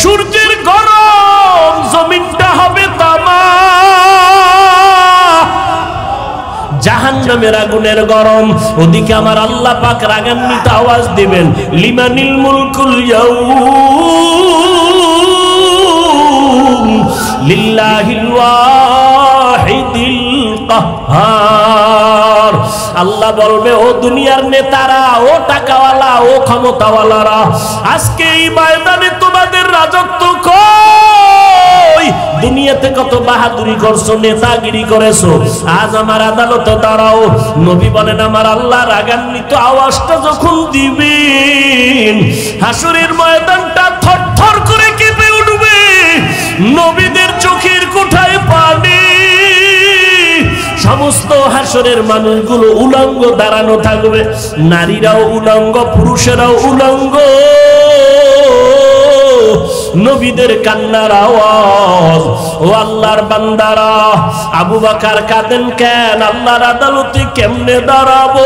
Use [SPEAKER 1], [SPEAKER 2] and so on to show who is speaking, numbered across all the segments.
[SPEAKER 1] সূর্যের গরম, জমিনটা হবে তামা। জাহান্নামের আগুনের গরম, ওদিকে আমার আল্লাহ পাক রাগান্বিত আওয়াজ দিবেন, লিমানিল মুলকুল ইয়াউম লিল্লাহিল ওয়াহিদিল কাহ্হার। আল্লাহ বলবে, ও দুনিয়ার নেতারা, ও টাকাওয়ালা, ও ক্ষমতাওয়ালারা, আজকে এই ময়দানে তোমাদের রাজত্ব কই? দুনিয়াতে কত বাহাদুরি করছো, নেতাগিরি করেছো, আজ আমার আদালতে দাঁড়াও। নবী বলেন, আমার আল্লাহ রাগান্বিত আওয়াজটা যখন দিবেন, হাসরের ময়দানটা থরথর করে কেঁপে উঠবে। নবীদের চোখের কোঠায় পানি, সমস্ত হাসরের মানুষগুলো উলঙ্গ দাঁড়ানো থাকবে, নারীরাও উলঙ্গ, পুরুষেরাও উলঙ্গ। নবীদের কান্নার আওয়াজ, ও আল্লাহর বান্দারা, আবু বকর কাঁদেন কেন? আল্লাহর আদালতে কেমনে দাঁড়াবো?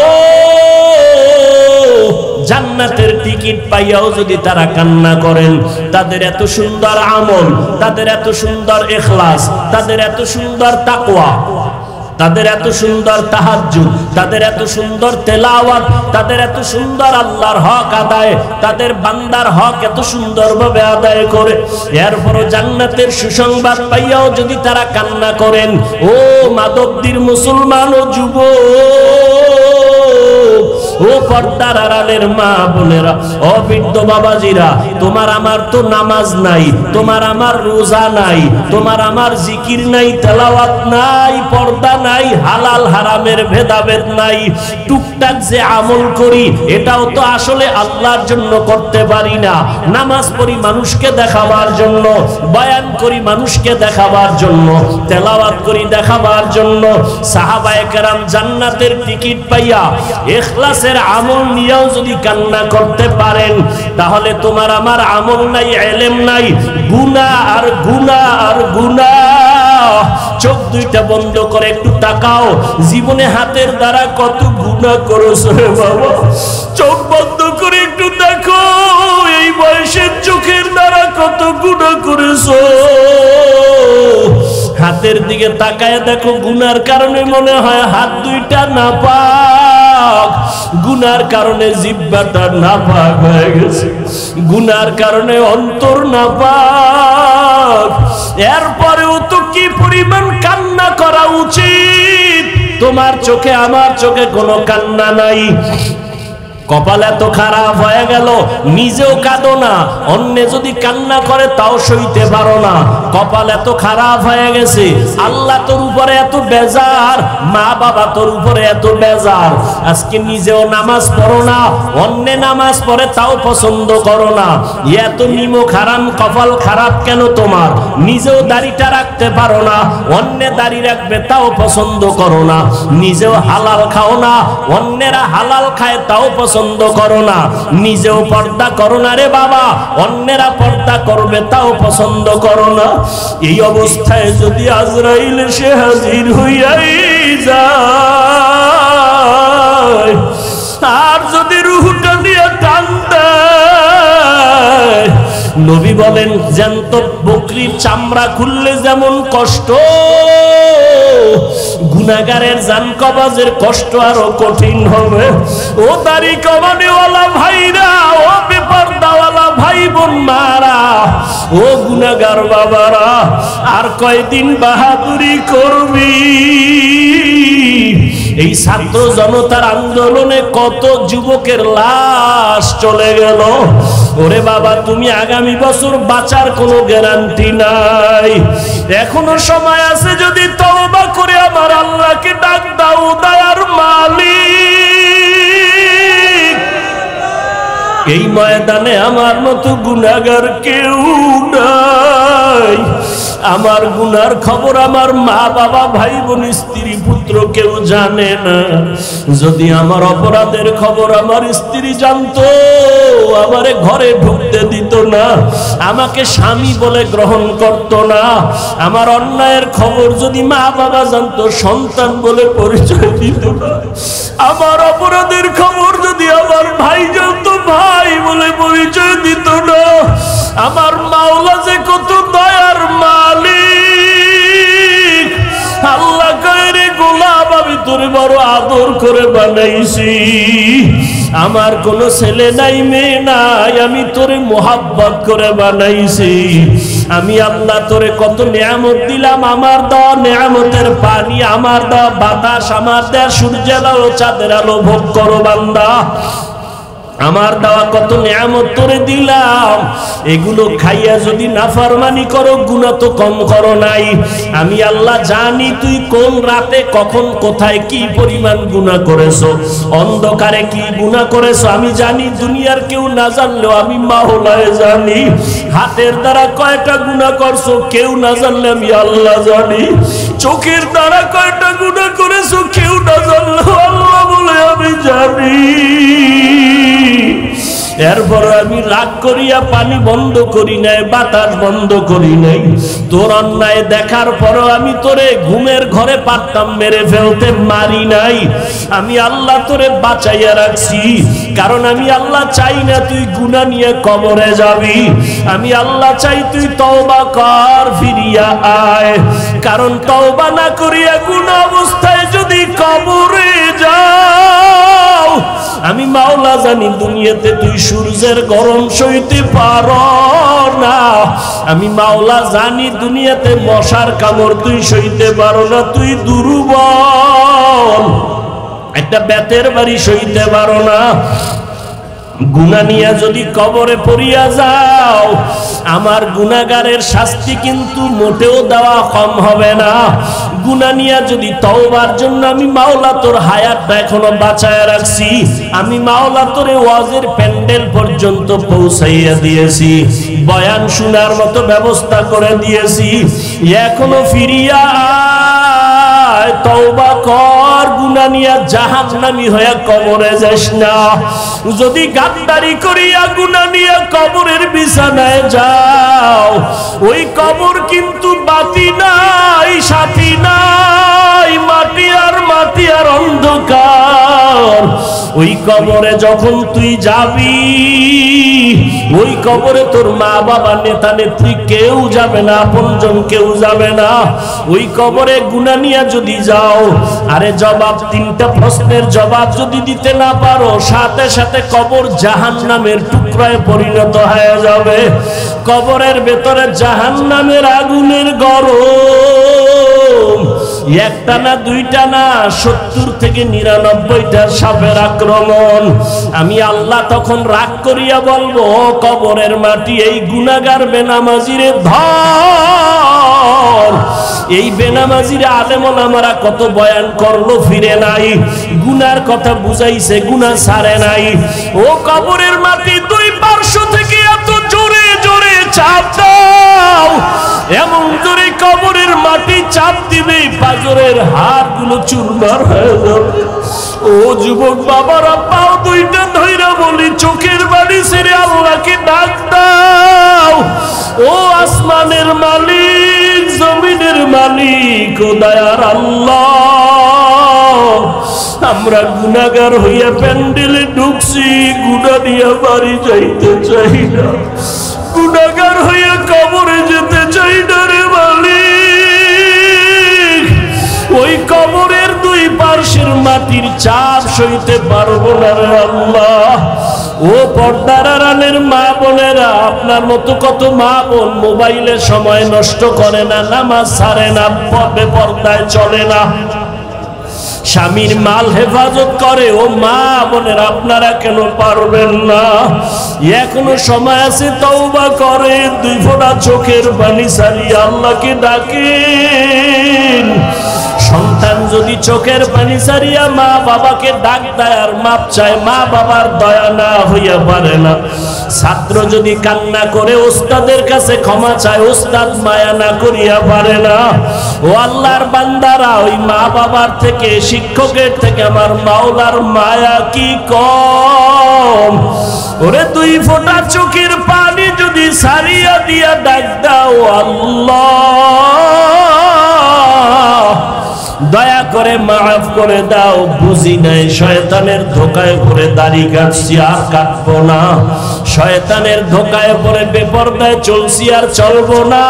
[SPEAKER 1] জান্নাতের টিকিট পাইয়াও যদি তারা কান্না করেন, তাদের এত সুন্দর আমল, তাদের এত সুন্দর ইখলাস, তাদের এত সুন্দর তাকওয়া, তাদের এত সুন্দর তাহাজ্জুদ, তাদের এত সুন্দর তেলাওয়াত, তাদের এত সুন্দর আল্লাহর হক আদায়, তাদের বান্দার হক এত সুন্দরভাবে আদায় করে, এরপরও জান্নাতের সুসংবাদ পাইয়াও যদি তারা কান্না করেন, ও মাদবদীর মুসলমান ও যুবক, ও পর্দার আড়ালের মা বোনেরা, ও বৃদ্ধ বাবাজিরা, তোমার আমার তো নামাজ নাই, তোমার আমার রোজা নাই, তোমার আমার জিকির নাই, তেলাওয়াত নাই, পর্দা নাই, হালাল হারামের ভেদাভেদ নাই। টুকটাক যে আমল করি, এটাও তো আসলে আল্লাহর জন্য করতে পারি না। নামাজ পড়ি মানুষকে দেখাবার জন্য, বয়ান করি মানুষকে দেখাবার জন্য, তেলাওয়াত করি দেখাবার জন্য। সাহাবায়ে কেরাম জান্নাতের টিকিট পাইয়া ইখলাসের আমল নিয়েও যদি কান্না করতে পারেন, তাহলে তোমার আমার আমল নাই, ইলম নাই, গুনাহ আর গুনাহ আর গুনাহ। চোখ দুইটা বন্ধ করে একটু তাকাও, জীবনে হাতের দ্বারা কত গুনাহ করেছো রে বাবা। চোখ বন্ধ করে একটু দেখো, এই বয়সের চোখের দ্বারা কত গুনাহ করেছো। হাতের দিকে তাকায় দেখো, গুনার কারণে মনে হয় হাত দুইটা নাপাক, গুনার কারণে জিহ্বাটা নাপাক হয়ে গেছে, গুনার কারণে অন্তর নাপাক। এরপরেও তো কি পরিমাণ কান্না করা উচিত। তোমার চোখে আমার চোখে কোনো কান্না নাই। কপাল এত খারাপ হয়ে গেল, নিজেও কাঁদো না, অন্য যদি কান্না করে তাও সইতে পারো না। কপাল এত খারাপ হয়ে গেছে, আল্লাহ তোর উপরে এত বেজার, মা বাবা তোর উপরে এত বেজার, আজকে নিজেও নামাজ পড়ো না, অন্য নামাজ পড়ে তাও পছন্দ করো না। এত নিমক হারাম কপাল খারাপ কেন তোমার? নিজেও দাড়িটা রাখতে পারো না, অন্য দাড়ি রাখবে তাও পছন্দ করো না। নিজেও হালাল খাও না, অন্যেরা হালাল খায় তাও পছন্দ করো না। নিজেও পর্দা করো না রে বাবা, অন্যেরা পর্দা করবে তাও পছন্দ করো না। এই অবস্থায় যদি আজরাইল এসে হাজির হইয়াই যায়, আর যদি রূহটা নিয়ে টান দেয়, নবী বলেন, জ্যান্ত বকরির চামড়া খুললে যেমন কষ্ট, গুনাহগারের জান কবাজের কষ্ট আরো কঠিন হবে। ও দাড়ি কমানেওয়ালা ভাইরা, ও বেপরদাওয়ালা ভাই বোন মারা, ও গুনাহগার বাবারা, আর কয়দিন বাহাদুরি করবি? এই ছাত্র জনতার আন্দোলনে কত যুবকের লাশ চলে গেল। ওরে বাবা, তুমি আগামী বছর বাঁচার কোনো গ্যারান্টি নাই। এখনো সময় আছে, যদি তওবা করে আমার আল্লাহকে ডাক দাও, দয়ার মালিক। এই ময়দানে আমার মতো গুনাহগার কেউ নাই। আমার গুনার খবর আমার মা বাবা ভাই বোন স্ত্রী পুত্র কেউ জানে না। যদি আমার অপরাধের খবর আমার স্ত্রী জানতো, আমারে ঘরে ঢুকতে দিত না, আমাকে স্বামী বলে গ্রহণ করত না। আমার অন্যায়ের খবর যদি মা বাবা জানতো, সন্তান বলে পরিচয় দিত না। আমার অপরাধের খবর যদি আমার ভাই জানতো, ভাই বলে পরিচয় দিত না। আমার মাওলা যে কত দয়ার মালিক। আল্লাহ কয় রে গোলাম, আমি তোরে বড় আদর করে বানাইছি। আমার কোনো ছেলে নাই মেয়ে নাই, আমি তোরে মোহাব্বত করে বানাইছি। আমি আল্লাহ তোরে কত নিয়ামত দিলাম। আমার দেওয়া নিয়ামতের পানি, আমার দেওয়া বাতাস, আমার দেওয়া সূর্যের আলো চাঁদের আলো ভোগ করো বান্দা। আমার দেওয়া কত নিয়ামত তোরে দিলাম, এগুলো খাইয়া যদি নাফরমানি করো, গুনাহ তো কম করো নাই। আমি আল্লাহ জানি তুই কোন রাতে কখন কোথায় কি পরিমাণ গুনাহ করেছো, অন্ধকারে কি গুনাহ করেছো আমি জানি। দুনিয়ার কেউ না জানলেও আমি মাওলায় জানি। হাতের দ্বারা কয়টা গুনাহ করছো কেউ না জানলে আমি আল্লাহ জানি। চোখের দ্বারা কয়টা গুনাহ করেছো কেউ না জানলেও আল্লাহ বলে আমি জানি। এরপর আমি রাগ করিয়া পানি বন্ধ করি নাই, বাতাস বন্ধ করি নাই। তোর অন্যায় দেখার পরও আমি তোরে ঘুমের ঘরে পারতাম মেরে ফেলতে, মারি নাই। আমি আল্লাহ তোরে বাঁচাইয়া রাখছি, কারণ আমি আল্লাহ চাই না তুই গুনাহ নিয়ে কবরে যাবি। আমি আল্লাহ চাই তুই তওবা কর, ফিরিয়া আয়। কারণ তওবা না করিয়া গুনাহ অবস্থায় যদি কবরে যাও, আমি মাওলা জানি দুনিয়াতে তুই সূর্যের গরম সইতে পারো না। আমি মাওলা জানি দুনিয়াতে মশার কামড় তুই সইতে পারো না, তুই দুর্বল, একটা বেতের বাড়ি সইতে পারো না। গুনাহ নিয়ে যদি কবরে পড়িয়া যাও, আমার গুনাহগারের শাস্তি কিন্তু মোটেও দেওয়া কম হবে না। গুনাহ নিয়ে যদি তওবার জন্য আমি মাওলা তোর হায়াতটা এখনো বাঁচায় রাখছি। আমি মাওলা তোরে ওয়াজের প্যান্ডেল পর্যন্ত পৌঁছাইয়া দিয়েছি, বয়ান শোনার মতো ব্যবস্থা করে দিয়েছি। এখনো ফিরিয়া আয়, তওবা কর, গুনাহ নিয়ে জাহান্নামী হয়ে কবরে যাস না। যদি গাদ্দারি করিয়া গুনাহ নিয়ে কবরের বিছানায় যাও, ওই কবর কিন্তু বাতি নাই, সাথী নাই, মাটি আর মাটি আর অন্ধকার। ওই কবরে যখন তুই যাবি, ওই কবরে তোর মা বাবা নেতা নেত্রী কেউ যাবে না, আপনজন কেউ যাবে না। ওই কবরে গুনাহ নিয়ে যদি যাও, আরে জবাব, তিনটা প্রশ্নের জবাব যদি দিতে না পারো, সাথে সাথে কবর জাহান্নামের টুকরায় পরিণত হয়ে যাবে। কবরের ভেতরে জাহান্নামের আগুনের গরম, একটা না দুইটা না, 70 থেকে 99টা সাপের আক্রমণ। আমি আল্লাহ তখন রাগ করিয়া বলবো, কবরের মাটি এই গুনাহগার বেনামাজিরে ধর। এই বেনামাজিরে আলেম ওলামারা কত বয়ান করলো, ফিরে নাই, গুনার কথা বুঝাইছে, গুনাহ ছাড়ে নাই। ও কবরের মাটি দুই পার্শ্ব থেকে এত জোরে জোরে চাপ দাও, এমন জোরে কবরের মাটি চাপ দিবে পাজরের হাড়গুলো চুরমার হয়ে যাবে। ও যুবক বাবারা, পাও দুইটা ধইরা বলি, চোখের বাড়ি ছেড়ে আল্লাহকে ডাক দাও। ও আসমানের মালিক, জমিনের মালিক, ও দয়ার আল্লাহ, আমরা গুনাহগার হইয়া প্যান্ডেলে ঢুকছি, গুনাহ নিয়ে বাড়ি যাইতে চাই না, গুনাহগার হইয়া কবরে যেতে চাই না রে মালিক। ওই কবরের দুই পার্শ্বের মাটির চাপ সইতে পারবো না রে আল্লাহ। ও পর্দার আড়ালের মা বোনেরা, আপনার মতো কত মা বোন মোবাইলে সময় নষ্ট করে না, নামাজ ছাড়ে না, বেপরদায় চলে না, স্বামীর মাল হেফাজত করে। ও মা বোনের, আপনারা কেন পারবেন না? এখনো সময় আছে, তওবা করে দুই ফোঁটা চোখের পানি ছাড়িয়ে আল্লাহকে ডাকেন। সন্তান যদি চোখের পানি ছাড়িয়া মা বাবাকে ডাক দেয় আর মাপ চায়, মা বাবার দয়া না হইয়া পারে না। ছাত্র যদি কান্না করে ওস্তাদের কাছে ক্ষমা চায়, ওস্তাদ মায়া না করিয়া পারে না। ও আল্লাহর বান্দারা, ওই মা বাবার থেকে, শিক্ষকের থেকে আমার মাওলার মায়া কি কম? ওরে দুই ফোঁটা চোখের পানি যদি ছাড়িয়া দিয়া ডাক দাও, আল্লাহ দয়া করে মাফ করে দাও, বুঝি নাই শয়তানের ধোকায় পড়ে দাড়ি কাটছি আর কাটবো না, শয়তানের ধোকায় পড়ে বেপরদায় চলছি আর চলবো না,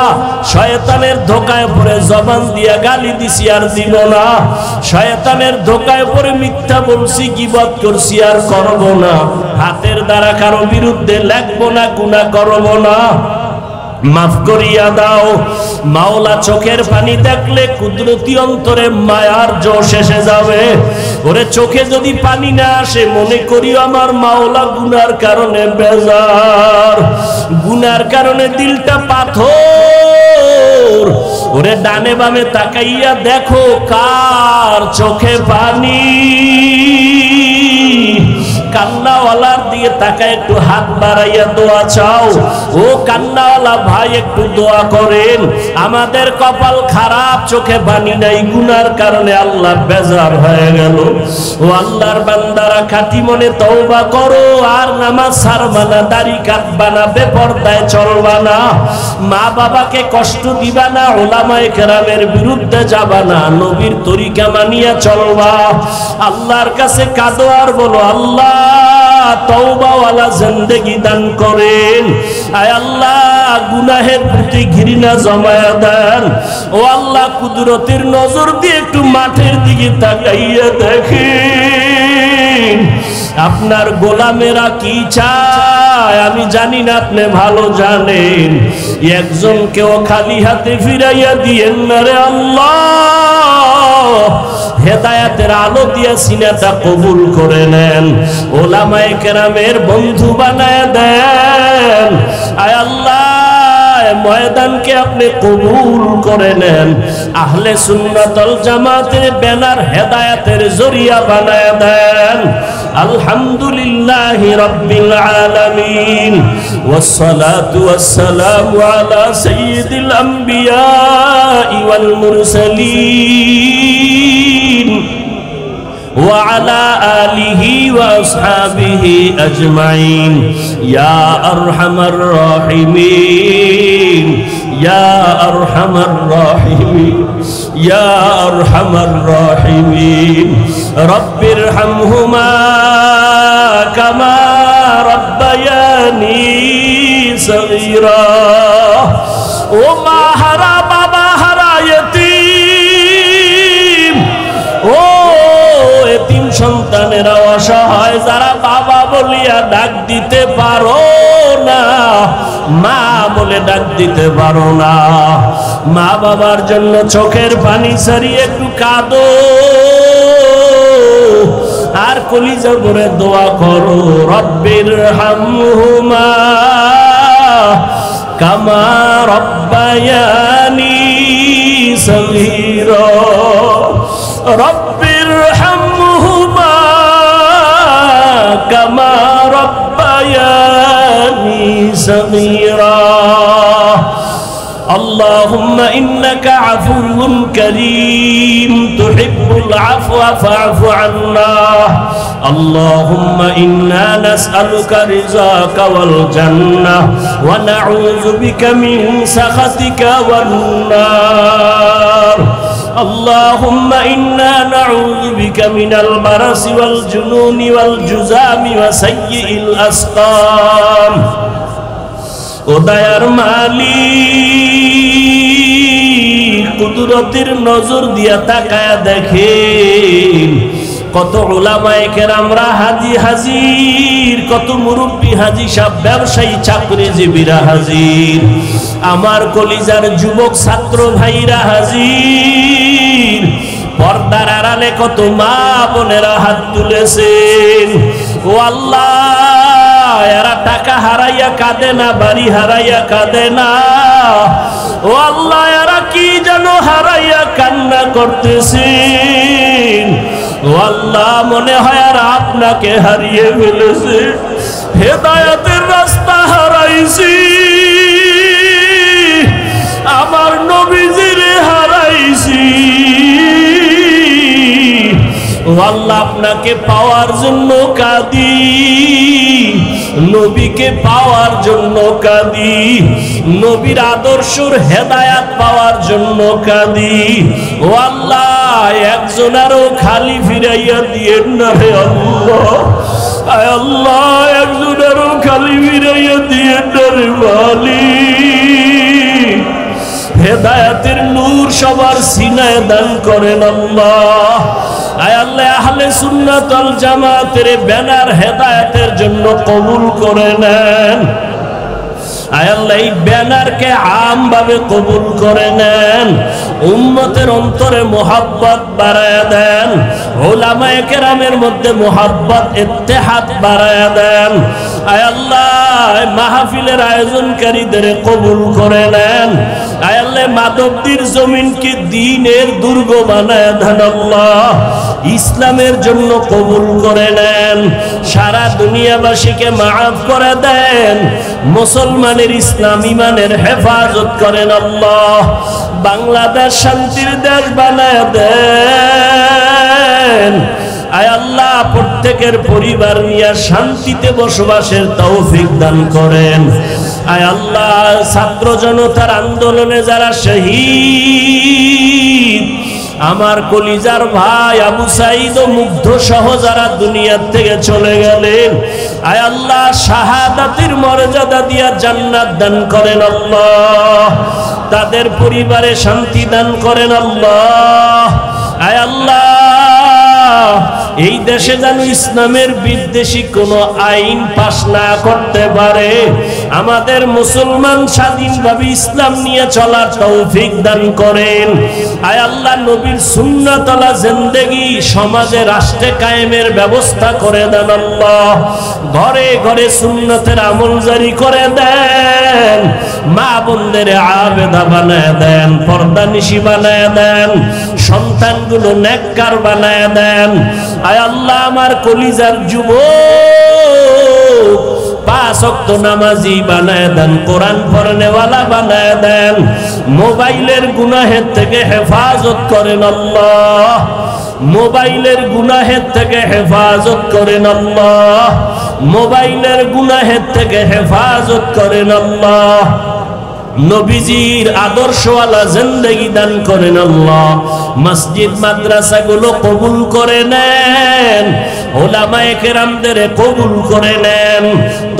[SPEAKER 1] শয়তানের ধোকায় পড়ে জবান দিয়া গালি দিছি আর দিব না, শয়তানের ধোকায় পড়ে মিথ্যা বলছি, গীবত করছি আর করবো না, হাতের দ্বারা কারো বিরুদ্ধে লাগবো না, গুনাহ করবো না, মাফ করিয়া দাও। মাওলা চোখের পানি দেখলে কুদরতি অন্তরে মায়ার জোশ এসে যাবে। ওরে চোখে যদি পানি না আসে, মনে করিও আমার মাওলা গুনার কারণে বেজার, গুনার কারণে দিলটা পাথর। ওরে ডানে বামে তাকাইয়া দেখো কার চোখে পানি। কান্নাওয়ালার দিকে তাকায় একটু হাত বাড়াইয়া দোয়া চাও। ও কান্নাওয়ালা ভাই একটু দোয়া করেন, আমাদের কপাল খারাপ, চোখে পানি নাই, গুনার কারণে আল্লাহ বেজার হয়ে গেল। ও আল্লাহর বান্দারা, খাঁটি মনে তওবা করো, আর নামাজ ছাড়বা না, দাড়ি কাটবা না, বেপরদায় চলবা না, মা বাবাকে কষ্ট দিবা না, উলামায়ে কেরামের বিরুদ্ধে যাবা না, নবীর তরিকা মানিয়া চলবা। আল্লাহর কাছে কাঁদো আর বলো, আল্লাহ তওবাওয়ালা জিন্দেগি দান করেন। আয় আল্লাহ, গুনাহের প্রতি ঘৃণা জমায়া দেন। ও আল্লাহ, কুদরতের নজর দিয়ে একটু মাঠের দিকে তাকাইয়া দেখেন, আপনার গোলামেরা কি চায় আমি জানি না, আপনি ভালো জানেন। একজনকেও খালি হাতে ফিরাইয়া দিয়েন না রে আল্লাহ, হেদায়াতের আলো দিয়া সিনাটা কবুল করে নেন, ওলামায়ে কেরামের বন্ধু বানায় দেন। আয় আল্লাহ, ময়দানকে আপনি কবুল করে নেন, আহলে সুন্নাত ওয়াল জামাতের ব্যানার হেদায়াতের জরিয়া বানায় দেন। আলহামদুলিল্লাহি রাব্বিল আলামিন, ওয়াসসালাতু ওয়াসসালামু আলা সাইয়্যিদিল আমবিয়া ওয়াল মুরসালিন وعلى آله وأصحابه أجمعين يا أرحم الراحمين يا أرحم الراحمين يا أرحم الراحمين رب ارحمهما كما ربياني صغيرا وما هرى بابا هرى يتيم এতিম সন্তানেরা অসহায়, যারা বাবা বলিয়া ডাক দিতে পারো না, মা বলে ডাক দিতে পারো না, মা বাবার জন্য চোখের পানি ছাড়িয়ে একটু কাঁদো আর কলিজা ভরে দোয়া করো, রব্বির হামহুমা কামা রব্বায়ানি সগীরা রব্বির হামহুমা কামা রব্বায়ানি সগীরা। اللهم إنك عفو كريم تحب العفو فاعف عنا. اللهم إنا نسألك رضاك والجنة ونعوذ بك من سخطك والنار. اللهم إنا نعوذ بك من البرص والجنون والجذام وسيء الأسقام. ও দয়ার মালিক, কুদরতের নজর দিয়া তাকায়া দেখেন কত উলামায়ে কেরামরা হাজি হাজির, কত মুরব্বী হাজি সাহেব, ব্যবসায়ী চাকরিজীবীরা হাজির, আমার কলিজার যুবক ছাত্র ভাইরা হাজির, পর্দার আড়ালে কত মা বোনেরা হাত তুলেছেন। ও আল্লাহ, এরা টাকা হারাইয়া কাঁদে না, বাড়ি হারাইয়া কাঁদে না, ও আল্লাহ এরা কি যেন হারাইয়া কান্না করতেছেন। ও আল্লাহ মনে হয় আর আপনাকে হারিয়ে ফেলেছে, হেদায়েতের রাস্তা হারাইছি, আমার নবীজিরে হারাইছি। ও আল্লাহ আপনাকে পাওয়ার জন্য কাঁদি, নবীকে পাওয়ার জন্য কাঁদি, নবীর আদর্শর হেদায়াত পাওয়ার জন্য কাঁদি। ও আল্লাহ একজনেরও খালি ফিরাইয়া দিয়েন না রে আল্লাহ, আয় আল্লাহ একজনেরও খালি ফিরাইয়া দিয়েন না রে মালিক। হেদায়াতের নূর সবার সিনায় দান করেন আল্লাহ। আয় আল্লাহ আহলে সুন্নাত ওয়াল জামাতের ব্যানার হেদায়েতের জন্য কবুল করে নেন। আয় আল্লাহ এই ব্যানারকে আমভাবে কবুল করে নেন, উম্মতের অন্তরে মুহাব্বত বাড়ায়া দেন, উলামায়ে কেরামের মধ্যে মুহাব্বত ইত্তেহাদ বাড়ায়া দেন। আয় আল্লাহ মাহফিলের আয়োজনকারীদের কবুল করে নেন। আয় আল্লাহ মাধবদীর জমিনকে দ্বীনের দুর্গ বানায়া দেন আল্লাহ, ইসলামের জন্য কবুল করে নেন। সারা দুনিয়াবাসীকে মাফ করে দেন, মুসলমানের ইসলাম ঈমানের হেফাজত করেন আল্লাহ। বাংলাদেশ শান্তির দেশ বানায়া দেন। আয় আল্লাহ প্রত্যেকের পরিবার নিয়ে শান্তিতে বসবাসের তৌফিক দান করেন। আয় আল্লাহ ছাত্র জনতার আন্দোলনে যারা শহীদ, আমার কলিজার ভাই আবু সাঈদ ও মুগ্ধ সহ যারা দুনিয়া থেকে চলে গেলেন, আয় আল্লাহ শাহাদাতের মর্যাদা দিয়া জান্নাত দান করেন আল্লাহ, তাদের পরিবারে শান্তি দান করেন আল্লাহ। আয় আল্লাহ এই দেশে যেন ইসলামের বিদ্বেষী কোনো আইন পাশ না করতে পারে, আমাদের মুসলমান স্বাধীনভাবে ইসলাম নিয়ে চলার তৌফিক দান করেন। আয় আল্লাহ নবীর সুন্নাতওয়ালা জিন্দেগি সমাজে রাষ্ট্রে কায়েমের ব্যবস্থা করে দেন আল্লাহ, ঘরে ঘরে সুন্নতের আমল জারি করে দেন, মা বোনদের আবেদা বানায় দেন, পর্দানিশী বানায় দেন, সন্তানগুলো নেককার বানায় দেন। আয় আল্লাহ আমার কলিজার যুবক 5 ওয়াক্ত নামাজি বানায় দেন, কোরআন পড়নেওয়ালা বানায় দেন, মোবাইলের গুনাহের থেকে হেফাজত করেন আল্লাহ, মোবাইলের গুনাহের থেকে হেফাজত করেন আল্লাহ, মোবাইলের গুনাহের থেকে হেফাজত করেন আল্লাহ। নবীজির আদর্শওয়ালা জিন্দেগি দান করেন আল্লাহ। মসজিদ মাদ্রাসাগুলো কবুল করে নেন, উলামায়ে কেরামদের কবুল করে নেন,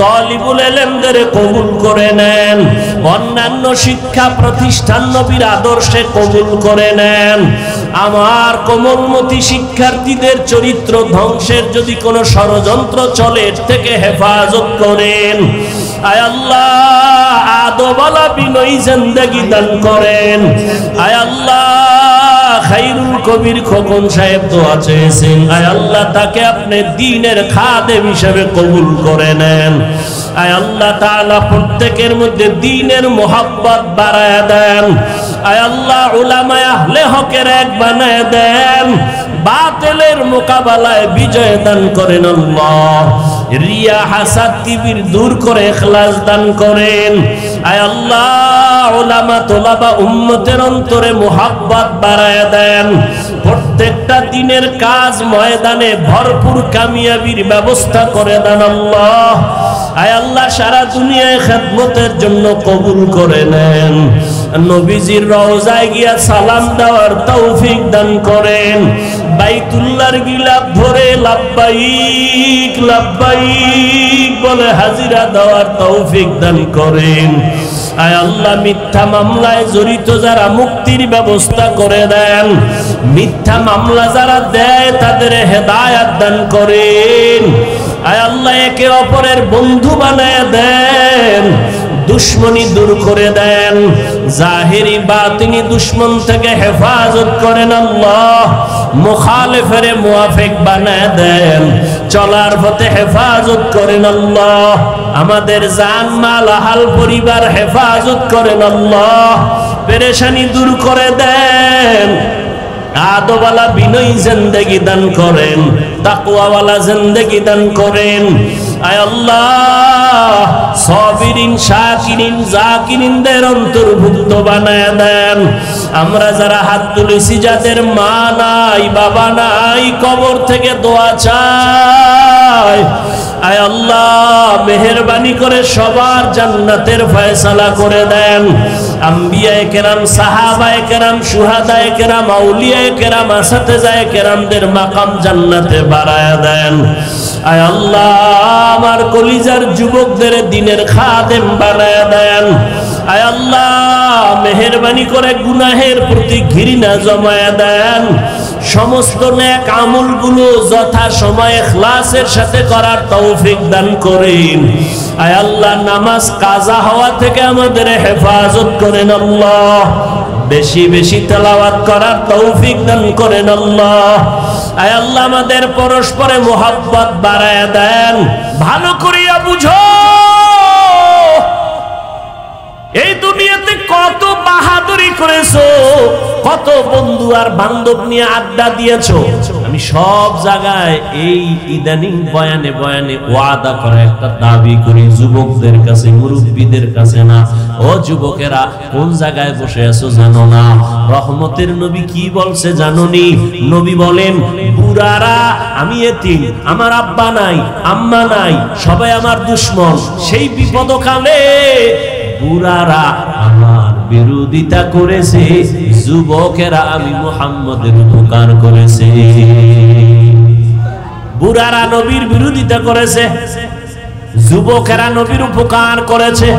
[SPEAKER 1] তালিবুল ইলমদের কবুল করে নেন, অন্যান্য শিক্ষা প্রতিষ্ঠান নবীর আদর্শে কবুল করে নেন। আমার কোমলমতি শিক্ষার্থীদের চরিত্র ধ্বংসের যদি কোনো ষড়যন্ত্র চলে এর থেকে হেফাজত করেন। আয় আল্লাহ আদবওয়ালা বিনয়ী জিন্দেগি দান করেন। আয় আল্লাহ খায়রুল কবির খোকন সাহেব দোয়া চেয়েছেন, আয় আল্লাহ তাকে আপনি দ্বীনের খাদেম হিসেবে কবুল করে নেন। আয় আল্লাহ তাআলা প্রত্যেকের মধ্যে দ্বীনের মোহাব্বত বাড়ায় দেন। আয় আল্লাহ উলামায়ে আহলে হকের এক বানায় দেন, বাতিলের মোকাবেলায় বিজয় দান করেন আল্লাহ। রিয়া হাসাদ কিবির দূর করে ইখলাস দান করেন। আয় আল্লাহ উলামা তোলাবা উম্মতের অন্তরে মুহাব্বত বাড়ায় দেন। প্রত্যেকটা দিনের কাজ ময়দানে ভরপুর কামিয়াবির ব্যবস্থা করে দেন আল্লাহ। আয় আল্লাহ সারা দুনিয়ায় খেদমতের জন্য কবুল করে নেন। নবীজির রওজায় গিয়া সালাম দেওয়ার তৌফিক দান করেন। বাইতুল্লাহর গিলাফ ধরে লাব্বাইক লাব্বাইক বলে হাজিরা দেওয়ার তৌফিক দান করেন। আয় আল্লাহ মিথ্যা মামলায় জড়িত যারা মুক্তির ব্যবস্থা করে দেন, মিথ্যা মামলা যারা দেয় তাদের হেদায়াত দান করেন। আয় আল্লাহ একে অপরের বন্ধু বানায় দেন, দুশ্মনী দূর করে দেন, জাহিরি বাতিনি দুশ্মন থেকে হেফাজত করেন আল্লাহ। মুখালিফের মুওয়াফিক বানায় দেন, চলার পথে হেফাজত করেন আল্লাহ। আমাদের জান মাল আহাল পরিবার হেফাজত করেন আল্লাহ। পেরেশানি দূর করে দেন, আদবওয়ালা বিনয়ী জিন্দেগি দান করেন, তাকওয়াওয়ালা জিন্দেগি দান করেন। আয় আল্লাহ, সাবিরিন শাকিরিন জাকিরিনদের অন্তর্ভুক্ত বানায় দেন। আমরা যারা হাত তুলেছি, যাদের মা নাই বাবা নাই, কবর থেকে দোয়া চাই, আয় আল্লাহ মেহেরবানি করে সবার জান্নাতের ফয়সালা করে দেন। আম্বিয়ায়ে কেরাম, সাহাবায়ে কেরাম, শুহাদায়ে কেরাম, আউলিয়ায়ে কেরাম, আসাতেজায়ে কেরামদের মাকাম জান্নাতে বাড়ায়া দেন। আয় আল্লাহ আমার কলিজার যুবকদের দ্বীনের খাদেম বানায়া দেন। আয় আল্লাহ মেহেরবানি করে গুনাহের প্রতি ঘৃণা জমায়া দেন। সমস্ত নেক আমলগুলো যথা সময়ে ইখলাসের সাথে করার তৌফিক দান করেন। আয় আল্লাহ নামাজ কাজা হওয়া থেকে আমাদের হেফাজত করেন আল্লাহ। বেশি বেশি তেলাওয়াত করার তৌফিক দান করেন আল্লাহ। আয় আল্লাহ আমাদের পরস্পরে মোহাব্বত বাড়ায়া দেন। ভালো করিয়া বুঝো, এই দুনিয়াতে কত বাহাদুরি করেছো, কত বন্ধু আর বান্ধব নিয়ে আড্ডা দিয়েছো। আমি সব জায়গায় এই ইদানিং বয়ানে বয়ানে ওয়াদা করে একটা দাবি করি যুবকদের কাছে, মুরব্বীদের কাছে না। ও যুবকেরা, কোন জায়গায় বসে আছো জানো না? রহমতের নবী কি বলছে জানোনি? নবী বলেন, বুড়ারা, আমি এতিম, আমার আব্বা নাই আম্মা নাই, সবাই আমার দুশমন, সেই বিপদকালে বুড়ারা আমার বিরোধিতা করেছে, যুবকেরা আমি মুহাম্মদের উপকার করেছে। বুড়ারা নবীর বিরোধিতা করেছে, যুবকেরা নবীর উপকার করেছে।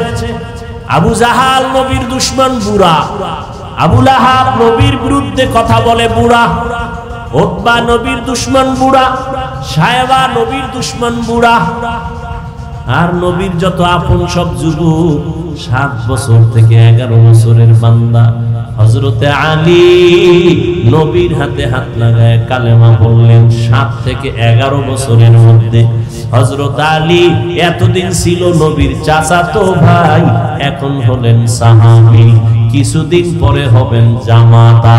[SPEAKER 1] আবু জাহাল নবীর দুশমন বুড়া, আবু লাহাব নবীর বিরুদ্ধে কথা বলে বুড়া, উতবা নবীর দুশমন বুড়া, সায়বা নবীর দুশমন বুড়া। আর নবীর যত আপন সব যুবক 7 বছর থেকে 11 বছরের বান্দা হযরতে আলী নবীর হাতে হাত লাগায় কালেমা পড়লেন 7 থেকে 11 বছরের মধ্যে। হযরত আলী এতদিন ছিল নবীর চাচাতো ভাই, এখন হলেন সাহাবী, কিছুদিন পরে হবেন জামাতা।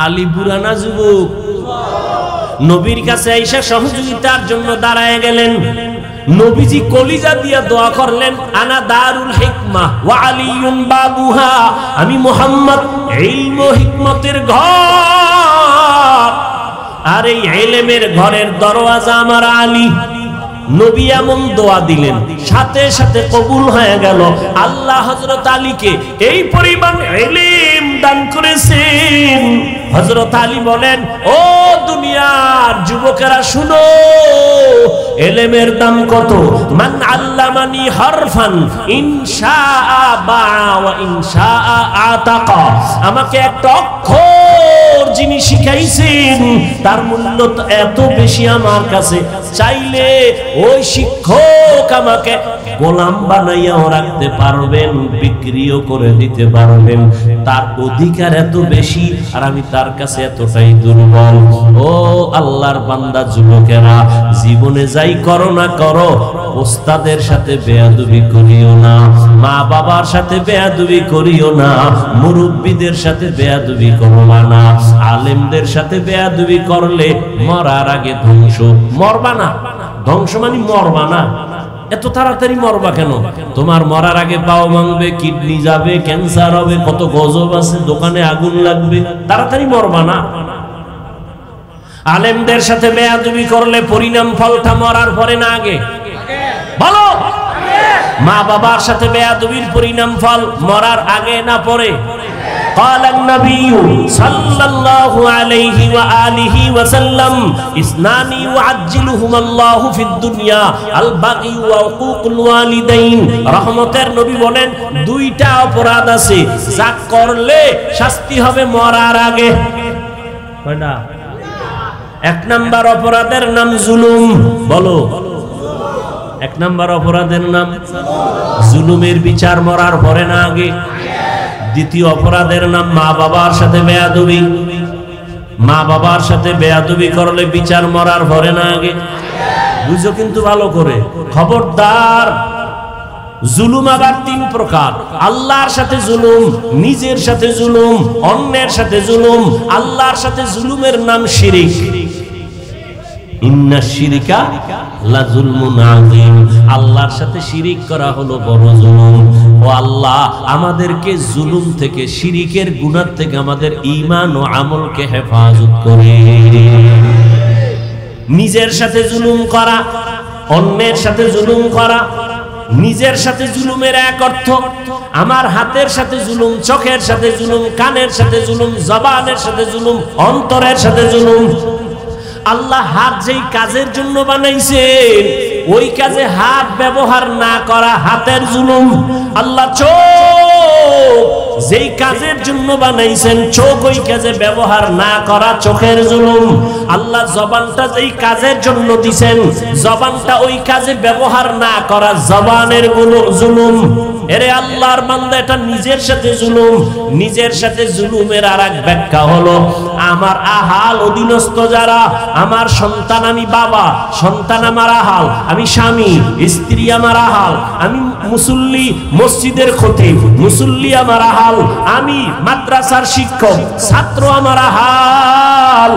[SPEAKER 1] আলী বুড়া না যুবক? নবীর কাছে আইসা সহযোগিতার জন্য দাঁড়ায় গেলেন। নবীজি কলিজা দিয়া দোয়া করলেন, আনা দারুল হিকমাহ ওয়া আলিয়ুন বাবুহা, আমি মুহাম্মদ ইলম ও হিকমতের ঘর, আর এই ইলমের ঘরের দরওয়াজা আমার আলী। নবী এমন দোয়া দিলেন, সাথে সাথে কবুল হয়ে গেল। আল্লাহ হযরত আলীকে এই পরিমাণ ইলম দান করেছেন। হযরত আলী বলেন, ও দুনিয়ার যুবকেরা শুনো, ইলমের দাম কত? মান আল্লামানি হারফান ইনশাআ বাআ ওয়া ইনশাআ আতাকা, আমাকে একটা অক্ষর যিনি শিখাইছেন তার মূল্য তো এত বেশি আমার কাছে, চাইলে ওই শিক্ষক আমাকে গোলাম বানাইয়াও রাখতে পারবেন, বিক্রিও করে দিতে পারবেন, তার অধিকার এত বেশি, আর আমি তার কাছে এতটাই দুর্বল। ও আল্লাহর বান্দা যুবকেরা, জীবনে যাই করো না করো, ওস্তাদের সাথে বেয়াদবি করিও না, মা বাবার সাথে বেয়াদবি করিও না, মুরব্বীদের সাথে বেয়াদবি করবা না, আলেমদের সাথে বেয়াদবি করলে মরার আগে ধ্বংস। মরবা না, ধ্বংস মানে মরবা না। এত তাড়াতাড়ি মরবা কেন? তোমার মরার আগে পাও ভাঙবে, কিডনি যাবে, ক্যান্সার হবে, কত গজব আছে, দোকানে আগুন লাগবে, তাড়াতাড়ি মরবা না। আলেমদের সাথে বেয়াদবি করলে পরিণাম ফলটা মরার পরে না আগে? বলো। মা বাবার সাথে বেয়াদবির পরিণাম ফল মরার আগে না পরে? قال النبي صلى الله عليه وآله وسلم اثنان يعجلهما الله في الدنيا البغي وعقوق الوالدين। রহমতের নবী বলেন, দুইটা অপরাধ আছে যা করলে শাস্তি হবে মরার আগে। কয়টা? 1 নাম্বার অপরাধের নাম জুলুম। বলো। 1 নাম্বার অপরাধের নাম জুলুমের বিচার মরার পরে না আগে। দ্বিতীয় অপরাধের নাম মা বাবার সাথে বেয়াদবি। মা বাবার সাথে বেয়াদবি করলে বিচার মরার পরে না আগে। বুঝো কিন্তু ভালো করে, খবরদার জুলুম আবার তিন প্রকার, আল্লাহর সাথে জুলুম, নিজের সাথে জুলুম, অন্যের সাথে জুলুম। আল্লাহর সাথে জুলুমের নাম শিরিক। ইন্না শিরকা লাযুলমুন আযীম, আল্লাহর সাথে শিরিক করা হলো বড় জুলুম। ও আল্লাহ, আমাদেরকে জুলুম থেকে, শিরিকের গুনাহ থেকে আমাদের ঈমান ও আমলকে হেফাজত করে। নিজের সাথে জুলুম করা, অন্যের সাথে জুলুম করা। নিজের সাথে জুলুমের এক অর্থ, আমার হাতের সাথে জুলুম, চোখের সাথে জুলুম, কানের সাথে জুলুম, জবানের সাথে জুলুম, অন্তরের সাথে জুলুম। আল্লাহ হাত যেই কাজের জন্য বানাইছেন ওই কাজে হাত ব্যবহার না করা হাতের জুলুম। আল্লাহ চোখ যেই কাজের জন্য বানাইছেন চোখ ওই কাজে ব্যবহার না করা চোখের জুলুম। আল্লাহ জবানটা যেই কাজের জন্য দিছেন জবানটা ওই কাজে ব্যবহার না করা জবানের জুলুম। এরে আল্লাহর বান্দা, এটা নিজের সাথে জুলুম। নিজের সাথে জুলুমের আরেক ব্যাখ্যা হলো, আমার আহাল অধীনস্থ যারা, আমার সন্তান আমি বাবা, সন্তান আমার আহাল, আমি স্বামী, স্ত্রী আমার আহাল, আমি মুসল্লি, মসজিদের খতিব, মুসল্লি আমার আহাল, আমি মাদ্রাসার শিক্ষক, ছাত্র আমার আহাল।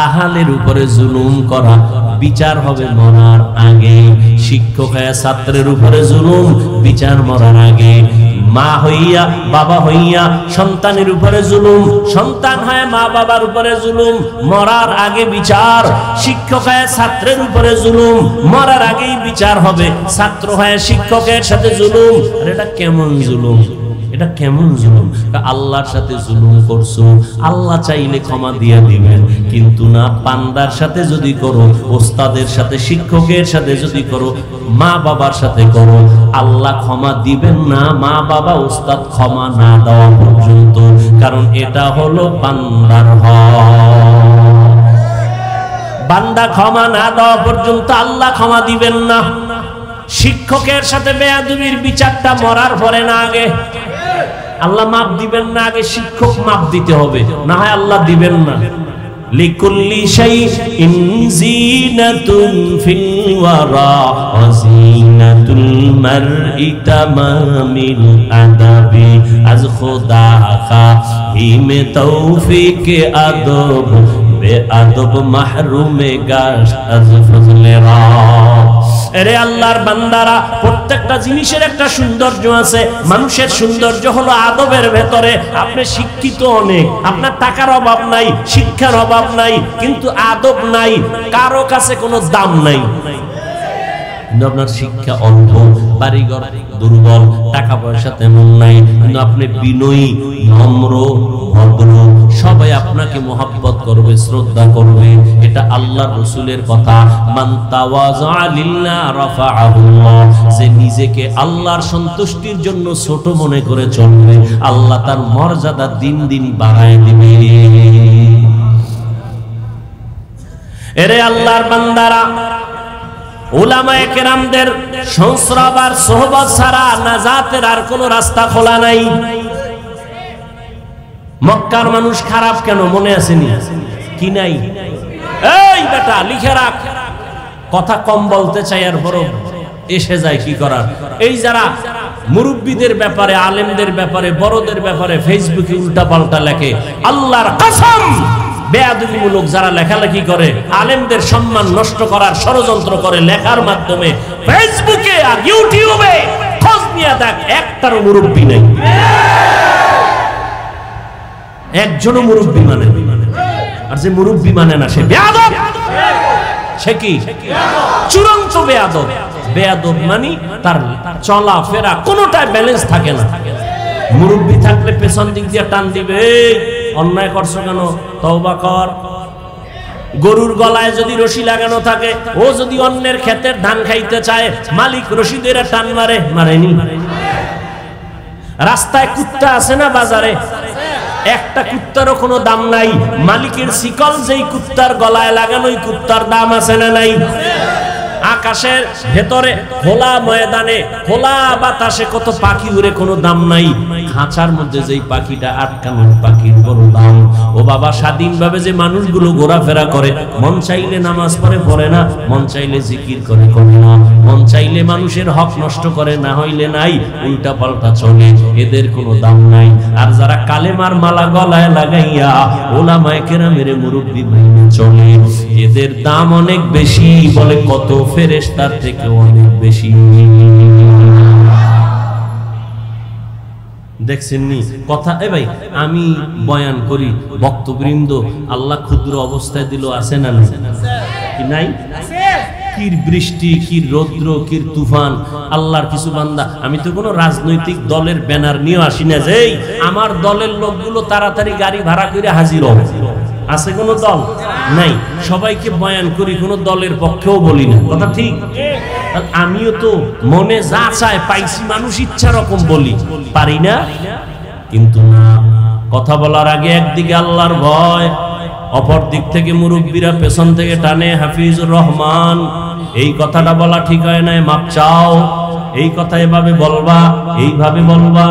[SPEAKER 1] আহালের উপরে জুলুম করা বিচার হবে মরার আগে। শিক্ষক হয়ে ছাত্রের উপরে জুলুম, বিচার মরার আগে। মা হইয়া বাবা হইয়া সন্তানের উপরে জুলুম, সন্তান হয় মা বাবার উপরে জুলুম, মরার আগে বিচার। শিক্ষক হয় ছাত্রের উপরে জুলুম, মরার আগেই বিচার হবে। ছাত্র হয় শিক্ষকের সাথে জুলুম। আর এটা কেমন জুলুম? এটা কেমন জুলুম? আল্লাহর সাথে জুলুম করছো, আল্লাহ চাইলে ক্ষমা দিয়ে দিবেন, কিন্তু না, পান্ডার সাথে যদি করো, ওস্তাদের সাথে, শিক্ষকের সাথে যদি করো, মা বাবার সাথে করো, আল্লাহ ক্ষমা দিবেন না মা বাবা ওস্তাদ ক্ষমা না দেওয়া পর্যন্ত। কারণ এটা হলো বান্দার হক। বান্দা ক্ষমা না দেওয়া পর্যন্ত আল্লাহ ক্ষমা দিবেন না। শিক্ষকের সাথে বেয়াদবির বিচারটা মরার পরে না আগে। আল্লাহ মাপ দিবেন না, আগে শিক্ষক মাপ দিতে হবে, না হয় আল্লাহ দিবেন না। লিকুল্লি শাইইন জিনাতুন ফিল ওয়ারা ওয়া জিনাতুল মারই তামামিল আদাবি আজ খোদা খাহিমে তৌফিক আদব বে আদব মাহরুমে গাশ আজ ফজলে রাব। এরে আল্লাহর বান্দারা, প্রত্যেকটা জিনিসের একটা সৌন্দর্য আছে। মানুষের সৌন্দর্য হলো আদবের ভেতরে। আপনি শিক্ষিত অনেক, আপনার টাকার অভাব নাই, শিক্ষার অভাব নাই, কিন্তু আদব নাই, কারো কাছে কোনো দাম নাই। কিন্তু আপনার শিক্ষা অল্প, বাড়িঘর দুর্বল, টাকা পয়সা তেমন নাই, কিন্তু আপনি বিনয়ী, নম্র, ভদ্র, সবাই আপনাকে মহব্বত করবে, শ্রদ্ধা করবে। এটা আল্লাহর রাসূলের কথা, মান তাওয়াযা লিল্লাহ রাফাআহুল্লাহ। যে নিজেকে আল্লাহর সন্তুষ্টির জন্য ছোট মনে করে চলবে, আল্লাহ তার মর্যাদা দিন দিন বাড়ায় দিবে। এরে আল্লাহর বান্দারা, উলামায়ে কেরামদের সংস্রব আর সোহবত ছাড়া নাজাতের আর কোনো রাস্তা খোলা নাই। মক্কার মানুষ খারাপ কেন মনে আসেনি? কি নাই? এই বেটা লিখে রাখ, কথা কম বলতে চাই আর বড় এসে যায় কি করার। এই যারা মুরব্বীদের ব্যাপারে, আলেমদের ব্যাপারে, বড়দের ব্যাপারে ফেসবুকে উল্টাপাল্টা লেখে, আল্লাহর কসম বেয়াদবিমূলক যারা লেখালেখি করে, আলেমদের সম্মান নষ্ট করার ষড়যন্ত্র করে লেখার মাধ্যমে ফেসবুকে আর ইউটিউবে, খোঁজ নিয়ে দেখ একটারও মুরব্বী নেই, একজনও মুরব্বী মানে। আর যে মুরব্বী মানে না সে বেয়াদব। সে কি? চূড়ান্ত বেয়াদব। বেয়াদব মানে তার চলা ফেরা কোনোটায় ব্যালেন্স থাকে না। মুরব্বী থাকলে পেছন দিক দিয়ে টান দিবে, অন্যায় করছো কেন, তওবা কর। গরুর গলায় যদি রশি লাগানো থাকে, ও যদি অন্যের ক্ষেতের ধান খাইতে চায়, মালিক রশি দিয়ে টান মারে, মারেনি? রাস্তায় কুত্তা আছে না বাজারে? একটা কুত্তারও কোনো দাম নাই, মালিকের শিকল যেই কুত্তার গলায় লাগানো ওই কুত্তার দাম আছে না নাই? আকাশের ভেতরে খোলা ময়দানে খোলা বাতাসে কত পাখি উড়ে, কোনো দাম নাই। খাঁচার মধ্যে যেই পাখিটা আটকানো, পাখির বড় দাম। ও বাবা, স্বাধীনভাবে যে মানুষগুলো ঘোরাফেরা করে, মন চাইলে নামাজ পড়ে না, মন চাইলে জিকির করে না, মন চাইলে মানুষের হক নষ্ট করে, না হইলে নাই, উল্টা পাল্টা চলে, এদের কোনো দাম নাই। আর যারা কালেমার মালা গলায় লাগাইয়া ওলামায়ে কেরামের মুরব্বি মেনে চলে, এদের দাম অনেক বেশি, বলে কত ফেরেশতার থেকে অনেক বেশি। দেখছেন নি কথা? এ ভাই, আমি বয়ান করি, ভক্তবৃন্দ আল্লাহ ক্ষুদ্র অবস্থায় দিল, আছে না নাই? কি বৃষ্টি, কি রৌদ্র, কি তুফান, আল্লাহর কিছু বান্দা। আমি তো কোনো রাজনৈতিক দলের ব্যানার নিয়ে আসি না যে আমার দলের লোকগুলো তাড়াতাড়ি গাড়ি ভাড়া করে হাজির হবে। আছে কোনো দল নাই, সবাইকে বয়ান করি, কোনো দলের পক্ষেও বলি না, কথা ঠিক? আমিও তো মনে যা চায় পাইছি, মানুষ ইচ্ছা রকম বলি, পারি না? কিন্তু না, কথা বলার আগে একদিকে আল্লাহর ভয়, অপর দিক থেকে মুরব্বীরা পেছন থেকে টানে, হাফিজুর রহমান এই কথাটা বলা ঠিক হয় না, মাপ চাও, এই কথা এভাবে বলবা, এইভাবে বলবা।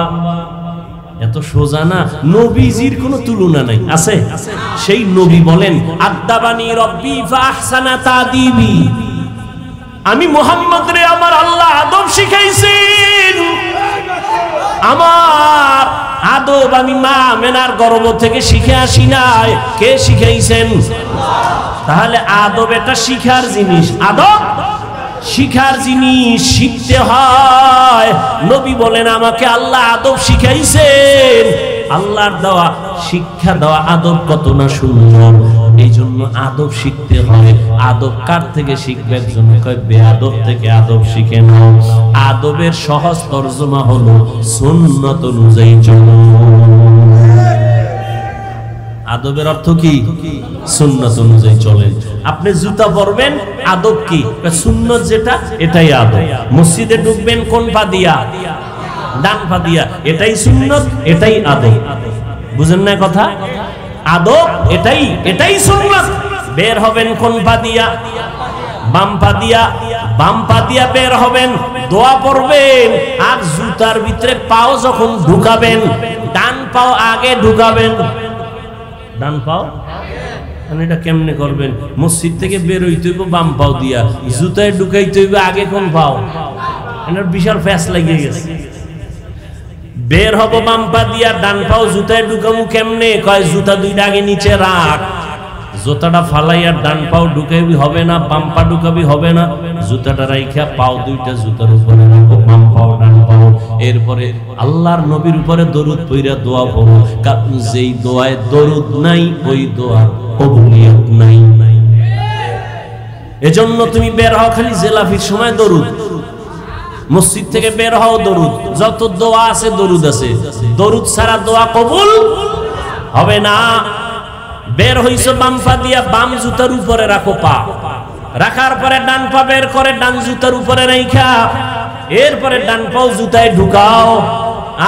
[SPEAKER 1] এত সোজা না। নবীজির কোনো তুলনা নাই, আছে? সেই নবী বলেন, আদাবানি রব্বি ফাহসানা তাদিবি, আমি মুহাম্মদ রে আমার আল্লাহ আদব শিখাইছেন। আমার আদব আমি মা মেনার গর্ভ থেকে শিখে আসি নাই, কে শিখাইছেন? তাহলে আদব এটা শিখার জিনিস, আদব শিখার জিনিস, শিখতে হয়। নবী বলেন, আমাকে আল্লাহ আদব শিখাইছেন। আল্লাহর দেওয়া শিক্ষা দেওয়া আদব কত না সুন্দর, এই জন্য আদব শিখতে হয়। আদব কার থেকে শিখবে? একজন কয় বেয়াদব থেকে আদব শিখে নাও। আদবের সহজ তরজমা হলো সুন্নত অনুযায়ী চলো। আদবের অর্থ কি? সুন্নত অনুযায়ী চলেন। আপনি জুতা পরবেন, আদব কি? সুন্নত যেটা, এটাই আদব। মসজিদে ঢুকবেন কোন পা দিয়া? ডান পা দিয়া, এটাই সুন্নত, এটাই আদব। বুঝেন না কথা? আদব এটাই সুন্নত। বের হবেন কোন পা দিয়া? বাম পা দিয়া। বাম পা দিয়া বের হবেন, দোয়া পড়বেন, আর জুতার ভিতরে পাও যখন ঢুকাবেন, ডান পাও আগে ঢুকাবেন। ডান পাও এটা কেমনে করবেন? মসজিদ থেকে বের হইতে হইব বাম পাও দিয়া, জুতায় ঢুকাইতে হইবে আগে কোন পাও? এটার বিশাল ফ্যাস লেগে গেছে। বের হব বাম পা দিয়া, ডান পাও জুতায় ঢুকামু কেমনে? কয় জুতা দুইটা আগে নিচে রাখ, জুতাটা ফালাইয়া ডান পাও ঢুকাইবি হবে না, বাম পা ঢুকাবি হবে না। জুতাটা রাইখা পাও দুইটা জুতার উপরে রাখো, বাম পাও ডান পাও। এরপরে আল্লাহর নবীর উপরে দরুদ পইরা দোয়া পড়ো, কারণ যেই দোয়ায় দরুদ নাই ওই দোয়ার কবুলিয়ত নাই। এজন্য তুমি বের হও খালি জেলাফির সময় দরুদ, মসজিদ থেকে বের হও দরুদ, যত দোয়া আছে দরুদ আছে। দরুদ ছাড়া দোয়া কবুল হবে না। বের হইছো বাম পা দিয়া, বাম জুতার উপরে রাখো পা, রাখার পরে ডান পা বের করে ডান জুতার উপরে রাইখা এরপরে ডান পাও জুতায় ঢুকাও,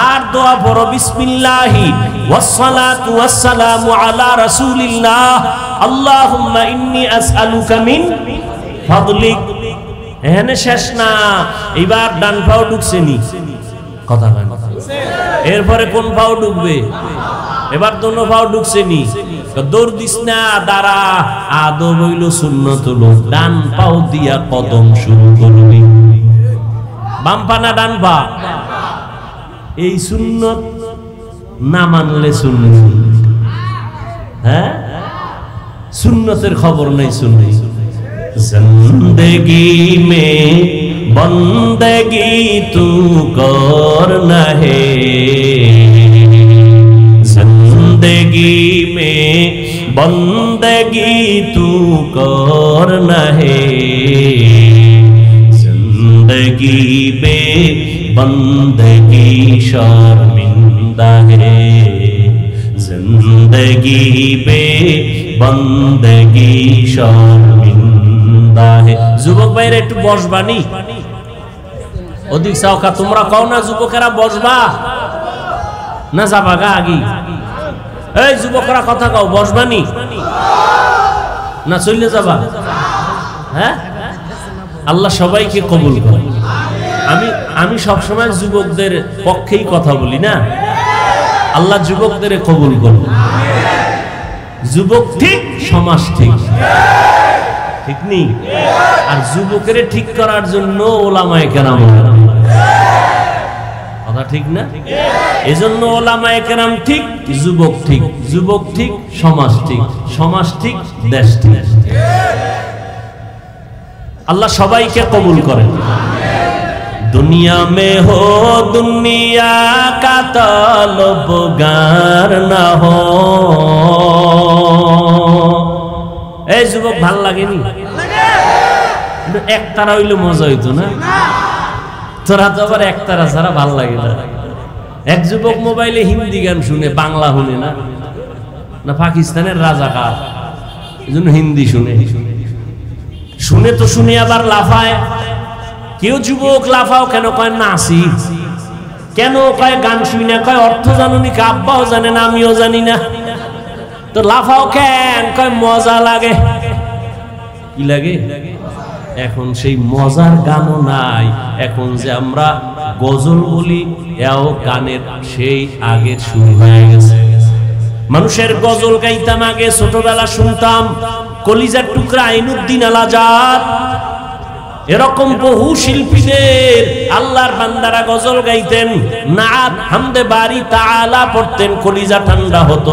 [SPEAKER 1] আর দোয়া পড়ো, বিসমিল্লাহি ওয়াসসালাতু ওয়াসসালামু আলা রাসূলিল্লাহ, আল্লাহুম্মা ইন্নী আসআলুকা মিন ফাদলিক। এখানে শেষ না, এবার ডান পাও ঢুকছে নি, কথা বলেন। এরপরে কোন পাও ঢুকবে? এবার দোনো পাও ঢুকছে নি, দৌড় দিস না, দাঁড়া। আদব হইল সুন্নত হলো ডান পাও দিয়া কদম শুরু করবি। বাম পা না ডান পা? এই সুন্নত না মানলে সুন্নি। হ্যাঁ, সুন্নতের খবর নেই। সুন্নি जिंदगी में बंदगी तू करना है, जिंदगी में बंदगी तू करना है, जिंदगी में बंदगी शर्मिंदा है, जिंदगी में बंदगी शर्मिंदा है। যুবক ভাইরা একটু বসবানি, অধিক সাওকা তোমরা কও না যুবকেরা বসবা না যাবা গা আগি? এই যুবকরা কথা কও, বসবানি না চলে যাবা? হ্যাঁ, আল্লাহ সবাইকে কবুল করেন। আমি সবসময় যুবকদের পক্ষেই কথা বলি না, আল্লাহ যুবকদের কবুল করুন। যুবক ঠিক, সমাজ ঠিক, ঠিক নেই? আর যুবকের ঠিক করার জন্য ওলামায়ে কেরাম, কথা ঠিক না? এজন্য ওলামায়ে কেরাম ঠিক, যুবক ঠিক, যুবক ঠিক, সমাজ ঠিক, সমাজ ঠিক, দেশ ঠিক। আল্লাহ সবাইকে কবুল করেন। दुनिया में हो दुनिया का तलबगार ना हो। এই যুবক ভাল লাগেনি? একতারা হইলে মজা হইতো না? তোরা তো আবার একতারা ছাড়া ভাল লাগে না। এক যুবক মোবাইলে হিন্দি গান শুনে, বাংলা শুনে না, না পাকিস্তানের রাজাকার, এজন্য হিন্দি শুনে। শুনে তো শুনে আবার লাফায়। কেউ যুবক লাফাও কেন, কয় নাচি, কেন কয় গান শুনি না, কয় অর্থ জানুনি, আব্বাও জানে না, আমিও জানি না, তো লাফাও কেন, কয় মজা লাগে। কি লাগে? এখন সেই মজার গানও নাই। এখন যে আমরা গজল বলি, এও গানের সেই আগের শুরু হয়ে গেছে। মানুষের গজল গাইতাম আগে, ছোটবেলা শুনতাম কলিজার টুকরা আইনুদ্দিন আল আজাদ, এরকম বহু শিল্পীদের আল্লাহর বান্দারা গজল গাইতেন, নাত হামদে বারি তাআলা পড়তেন, কলিজা ঠান্ডা হতো।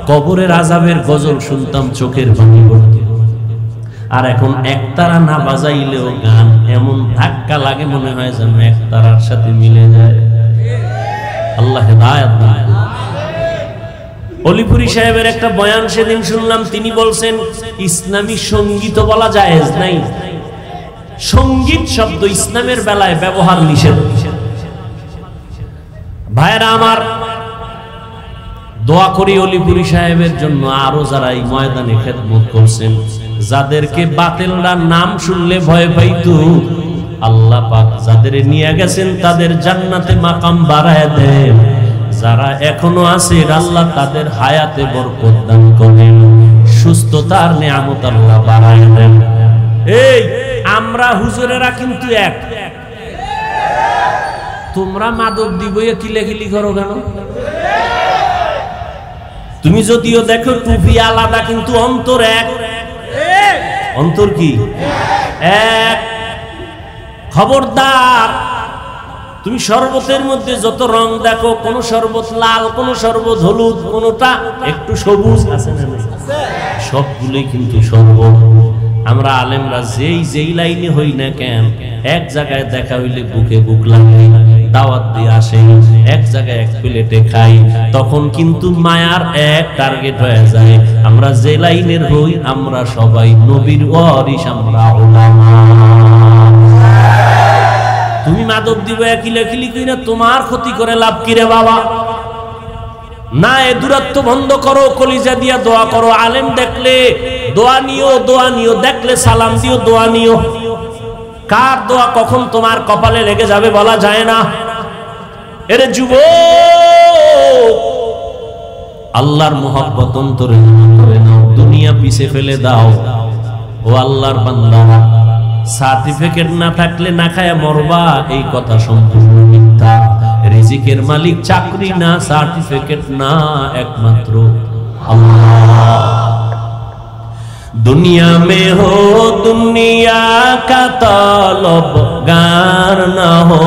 [SPEAKER 1] কবরের আযাবের গজল শুনতাম, চোখের পানি পড়তো। আর এখন একতারা না বাজাইলেও গান এমন ধাক্কা লাগে, মনে হয় যেন একতারার সাথে মিলে যায়। আল্লাহ হেদায়েত দান। অলিপুরি সাহেবের একটা বয়ান সেদিন শুনলাম, তিনি বলছেন ইসলামী সঙ্গীত বলা জায়েজ নাই। সঙ্গীত শব্দ ইসলামের বেলায় ব্যবহার নিষেধ। ভাইরা আমার, দোয়া করি অলিপুরি সাহেবের জন্য, আরো যারা এই ময়দানে খেদমত করছেন, যাদেরকে বাতিলরা নাম শুনলে ভয় পাইতো, আল্লাহ পাক যাদের নিয়ে গেছেন তাদের জান্নাতে মাকাম বাড়ায় দেন। যারা এখনো আছে, আল্লাহ তাদের হায়াতে বরকত দান করেন, সুস্থতার নিয়ামত আল্লাহ বাড়ায় দেন। এই আমরা হুজুরেরা কিন্তু এক। তোমরা মাদক দিবইয়া কিলাকিলি করো কেন? তুমি যদিও দেখো টুপি আলাদা, কিন্তু অন্তর এক। অন্তর কি এক? খবরদার, তুমি শরবতের মধ্যে যত রং দেখো, কোন শরবত লাল, কোন শরবত হলুদ, কোনটা একটু সবুজ আছে না? সবগুলোই কিন্তু শরবত। আমরা আলেমরা যেই লাইনে হই না কেন, এক জায়গায় দেখা হইলে বুকে বুক লাগে, দাওয়াত দিয়ে আসে, এক জায়গায় এক প্লেটে খাই, তখন কিন্তু মায়ার এক টার্গেট হয়ে যায়। আমরা যে লাইনের হই, আমরা সবাই নবীর ওয়ারিস, আমরা উলামা। তুমি মাদক দিবে কিলাকিলি কইরা তোমার ক্ষতি করে লাভ কি রে বাবা? না, এ দূরত্ব বন্ধ করো, কলিজা দিয়া দোয়া করো। আলেম দেখলে দোয়া নিও, দোয়া নিও, দেখলে সালাম দিও, দোয়া নিও। কার দোয়া কখন তোমার কপালে লেগে যাবে বলা যায় না। এরে যুবক, আল্লাহর মোহাব্বত অন্তরে করে নাও, দুনিয়া পিছে ফেলে দাও। ও আল্লাহর বান্দা, সার্টিফিকেট না থাকলে না খায়া মরবা, এই কথা সম্পূর্ণ মিথ্যা। রিজিকের মালিক চাকরি না, সার্টিফিকেট না, একমাত্র আল্লাহ। दुनिया में हो दुनिया का तलबगार न हो,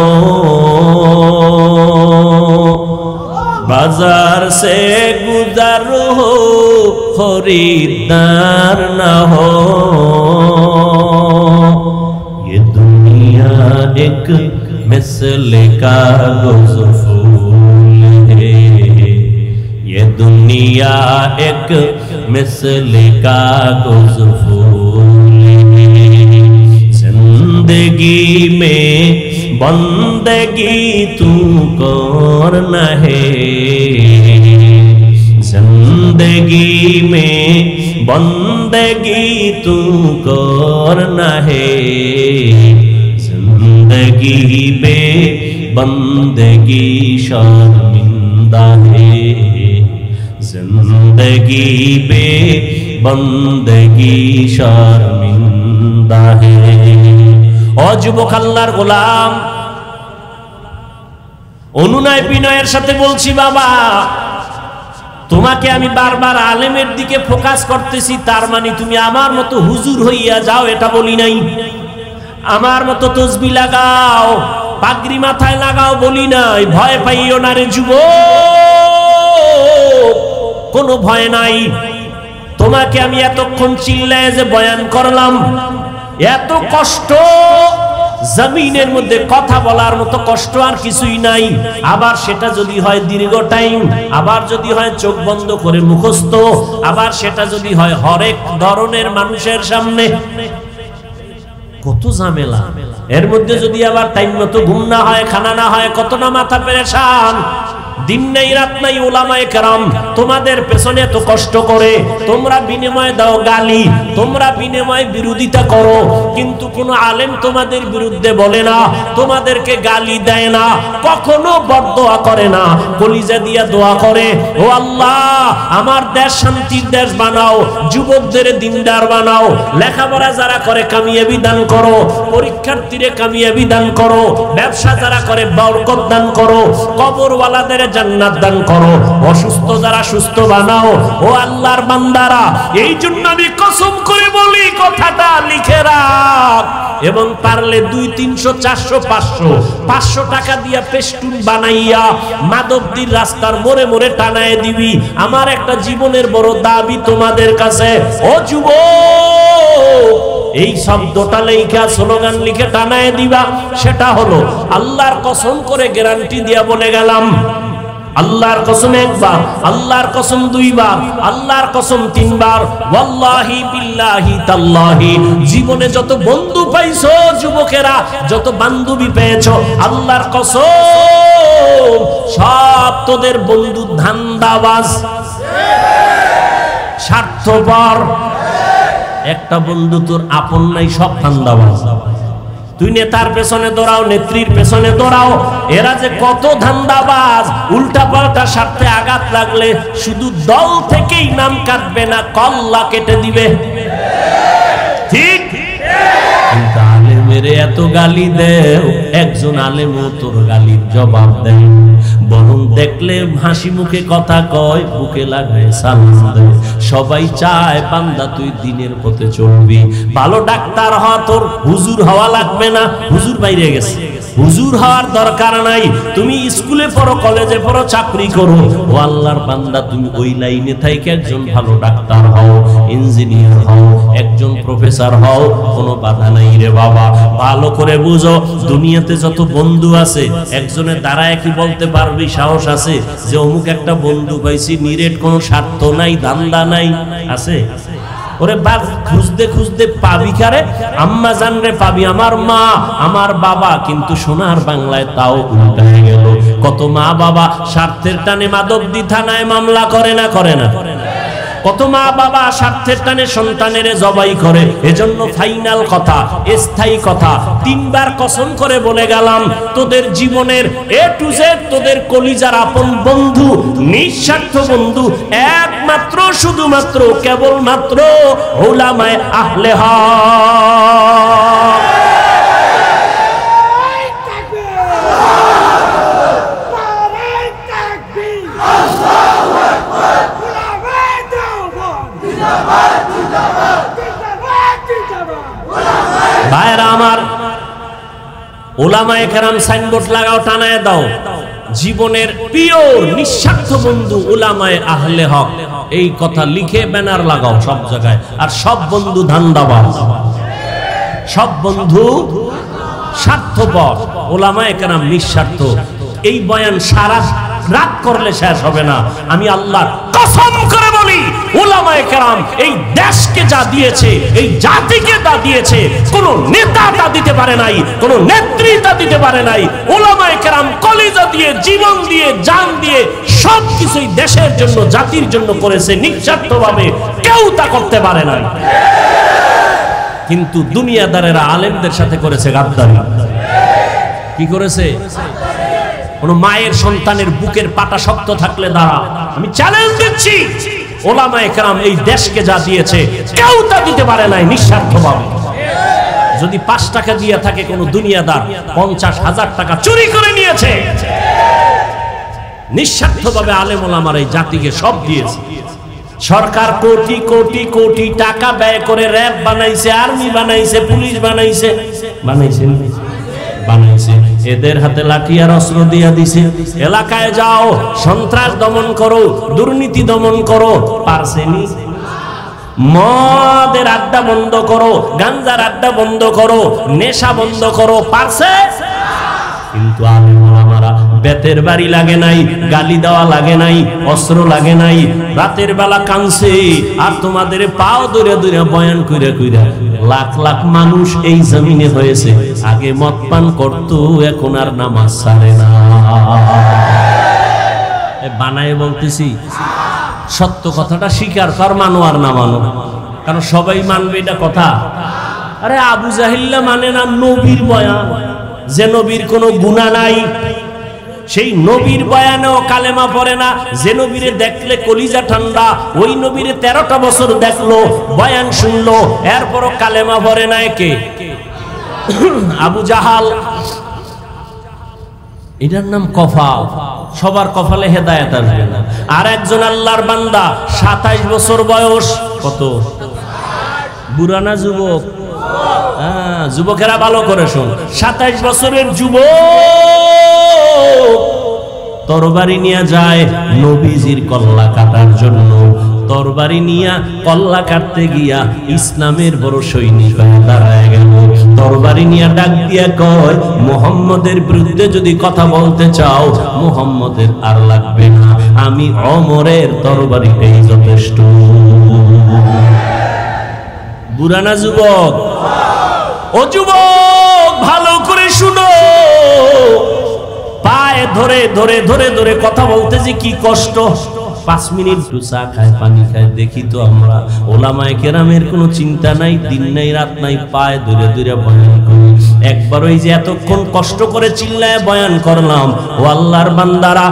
[SPEAKER 1] बाजार से गुजर हो खरीदार न हो। ये दुनिया एक मिसले का गुज़फूल है, ये दुनिया एक मिसले का गुज़फूल है। जिंदगी में बंदगी तू करना है, जिंदगी में बंदगी तू करना है। जिंदगी पे बंदगी शर्मिंदा है, जिंदगी पे बंदगी शर्मिंदा है। ও যুবক আল্লাহর গোলাম, অনুনয় বিনয়ের সাথে বলছি বাবা, তোমাকে আমি বারবার আলেমের দিকে ফোকাস করতেছি, তার মানে তুমি আমার মতো হুজুর হইয়া যাও এটা বলি নাই। আমার মতো তসবি লাগাও, পাগড়ি মাথায় লাগাও বলি নাই। ভয় পাইও না রে যুবক, কোনো ভয় নাই। তোমাকে আমি এতক্ষণ চিল্লায় যে বয়ান করলাম, এত কষ্ট জমিনের মধ্যে কথা বলার মতো কষ্ট আর কিছুই নাই। আবার সেটা যদি হয় দীর্ঘ টাইম, আবার যদি হয় চোখ বন্ধ করে মুখস্থ, আবার সেটা যদি হয় হরেক ধরনের মানুষের সামনে, কত ঝামেলা। এর মধ্যে যদি আবার টাইম মতো ঘুম না হয়, খানা না হয়, কত না মাথা পেরেশান। দিন নাই রাত নাই উলামায়ে কেরাম তোমাদের পেছনে এত কষ্ট করে, তোমরা বিনিময়ে দাও গালি, তোমরা বিনিময়ে বিরোধিতা করো, কিন্তু কোন আলেম তোমাদের বিরুদ্ধে বলে না, তোমাদেরকে গালি দেয় না, কখনো বদদোয়া করে না, কলিজা দিয়া দোয়া করে, ও আল্লাহ আমার দেশ শান্তির দেশ বানাও, যুবকদের দিনদার বানাও, লেখাপড়া যারা করে কামিয়াবি দান করো, পরীক্ষার্থীরে কামিয়াবি দান করো, ব্যবসা যারা করে বরকত দান করো, কবরওয়ালাদের জান্নাত দান করো, অসুস্থ যারা সুস্থ বানাও। ও আল্লাহর বান্দারা, এই জন্য আমি কসম করে বলি, কথাটা লিখে রাখ, এবং পারলে 200, 300, 400, 500 টাকা দিয়া পেস্টুন বানাইয়া মাধবদীর রাস্তার মোড়ে মোড়ে টানায় দিবি। আমার একটা জীবনের বড় দাবি তোমাদের কাছে, ও যুবক, এই শব্দটা লেখা স্লোগান লিখে টানায় দিবা। সেটা হলো আল্লাহর কসম করে গ্যারান্টি দিয়া বলে গেলাম, আল্লাহর কসম একবার, আল্লাহর কসম দুইবার, আল্লাহর কসম তিনবার, ওয়াল্লাহি বিল্লাহি তাল্লাহি, জীবনে যত বন্ধু পাইছো যুবকেরা, যত বান্ধবী পেয়েছো, আল্লাহর কসম সব তোদের বন্ধু ধান্দাবাজ, স্বার্থপর। একটা বন্ধু তোর আপন নাই, সব ধান্দাবাজ। তুই নেতার পেছনে দৌড়াও, নেত্রীর পেছনে দৌড়াও, এরা যে কত ধান্দাবাজ, উল্টা পাল্টা স্বার্থে আঘাত লাগলে শুধু দল থেকেই নাম কাটবে না, কল্লা কেটে দিবে। ঠিক? কিন্তু আলেমের এত গালি দেও, একজন আলেমও তোর গালির জবাব দেয়, বরং দেখলে হাসি মুখে কথা কয়, বুকে লাগে সালাম দেয়। সবাই চায় বান্দা তুই দিনের পথে চলবি, ভালো ডাক্তার হওয়া, তোর হুজুর হওয়া লাগবে না, হুজুর বাইরে গেছে, হুজুর হওয়ার দরকার নাই। তুমি স্কুলে পড়ো, কলেজে পড়ো, চাকরি করো, ও আল্লাহর বান্দা তুমি ওই লাইনে থাইকে একজন ভালো ডাক্তার হও, ইঞ্জিনিয়ার হও, একজন প্রফেসর হও, কোনো বাধা নাই রে বাবা। ভালো করে বুঝো, দুনিয়াতে যত বন্ধু আছে, একজনের দাঁড়ায় কি বলতে পারবি, সাহস আছে যে অমুক একটা বন্ধু পাইছি, নিরেট, কোনো স্বার্থ নাই, ধান্দা নাই, আছে? ওরে বাপ, খুঁজতে খুঁজতে পাবি কারে? আম্মা জানরে পাবি, আমার মা, আমার বাবা, কিন্তু সোনার বাংলায় তাও উল্টা হয়ে গেল। কত মা বাবা স্বার্থের টানে মাধবদী থানায় মামলা করে না, করে না? কত মা বাবা স্বার্থের টানে সন্তানের জবাই করে। এজন্য ফাইনাল কথা, স্থায়ী কথা, 3 বার কসম করে বলে গেলাম, তোদের জীবনের A to Z, তোদের কলিজার আপন বন্ধু, নিঃস্বার্থ বন্ধু, একমাত্র শুধুমাত্র কেবলমাত্র উলামায়ে আহলে হক। ভাইরা আমার, উলামায়ে কেরাম সাইনবোর্ড লাগাও, টানায় দাও, জীবনের পিওর নিঃস্বার্থ বন্ধু উলামায়ে আহলে হক, এই কথা লিখে ব্যানার লাগাও সব জায়গায়। আর সব বন্ধু ধান্দাবাজ, সব বন্ধু স্বার্থপর, উলামায়ে কেরাম নিঃস্বার্থ। এই বয়ান সারা রাত করলে শেষ হবে না। আমি আল্লাহর কসম করে বলি, উলামায়ে কেরাম এই দেশকে যা দিয়েছে, এই জাতিকে যা দিয়েছে, কোন নেতা তা দিতে পারে নাই, কোন নেত্রী তা দিতে পারে নাই। উলামায়ে কেরাম কলিজা দিয়ে, জীবন দিয়ে, জান দিয়ে সবকিছুই দেশের জন্য, জাতির জন্য করেছে নিঃস্বার্থভাবে, কেউ তা করতে পারে নাই। কিন্তু দুনিয়াদারেরা আলেমদের সাথে করেছে গাদ্দারি। কি করেছে? কোন মায়ের সন্তানের বুকের পাটা শক্ত থাকলে দাঁড়া। আমি চ্যালেঞ্জ দিচ্ছি, উলামায়ে কেরাম এই দেশকে যা দিয়েছে কেউ তা দিতে পারে নাই নিঃস্বার্থভাবে। যদি 5 টাকা দিয়ে থাকে কোন দুনিয়াদার 50,000 টাকা চুরি করে নিয়েছে। নিঃস্বার্থভাবে আলেম ওলামার এই জাতিকে সব দিয়েছে। সরকার কোটি কোটি কোটি টাকা ব্যয় করে র‍্যাব বানাইছে, আর্মি বানাইছে, পুলিশ বানাইছে, বানাইছে। এদের হাতে লাঠি আর অস্ত্র দিয়া দিছে, এলাকায় যাও, সন্ত্রাস দমন করো, দুর্নীতি দমন করো। পারছেনি? মদের আড্ডা বন্ধ করো, গাঞ্জার আড্ডা বন্ধ করো, নেশা বন্ধ করো। পারছে? কিন্তু আলেম ওলামারা বেতের বাড়ি লাগে নাই, গালি দেওয়া লাগে নাই, অস্ত্র লাগে নাই, রাতের বেলা কানছে আর তোমাদের পাও ধরে ধরে বয়ান কইরা কইরা লাখ লাখ মানুষ এই জমিনে হয়েছে। আগে মদ পান করতো, এখন আর নামাজ ছাড়ে না। বানায় বলতেছি, সত্য কথাটা স্বীকার কর, মানো আর না মানো, কারণ সবাই মানবে এটা কথা। আরে আবু জাহিল্লা মানে না নবীর বয়ান, যে নবীর কোনো গুনাহ নাই, সেই নবীর বয়ানেও কালেমা পড়ে না। যে নবীরে দেখলে কলিজা ঠান্ডা, ওই নবীরে 13টা বছর দেখলো, বয়ান শুনলো, এরপরও কালেমা পড়ে না। কে? আবু জাহাল। এটার নাম কফাল। সবার কপালে হেদায়েত আসবে না। আর একজন আল্লাহর বান্দা 27 বছর বয়স। কত? বুড়া না যুবক? যুবকেরা ভালো করে শোন, 27 বছরের যুবক তরবারি নিয়ে যায় নবীজির কল্লা কাটার জন্য। তরবারি নিয়া কল্লা কাটতে গিয়া ইসলামের বড় সৈনিক হয়ে দাঁড়ায় গেল। তরবারি নিয়া ডাক দিয়া কয়, মুহাম্মদের বিরুদ্ধে যদি কথা বলতে চাও, মুহাম্মদের আর লাগবে না, আমি ওমরের তরবারিটাই যথেষ্ট। বুড়া না যুবক? ও যুবক, ভালো করে শুনো, পায়ে ধরে ধরে ধরে ধরে কথা বলতে যে কি কষ্ট। 5 মিনিট চা খায়, পানি খায়, দেখি তো আমরা ওলামায়ে কেরামের কোনো চিন্তা নাই, দিন নাই রাত নাই, পায়ে ধরে ধরে বয়ান করি। একবার ওই যে এতক্ষণ কষ্ট করে চিল্লায় বয়ান করলাম, ও আল্লাহর বান্দারা,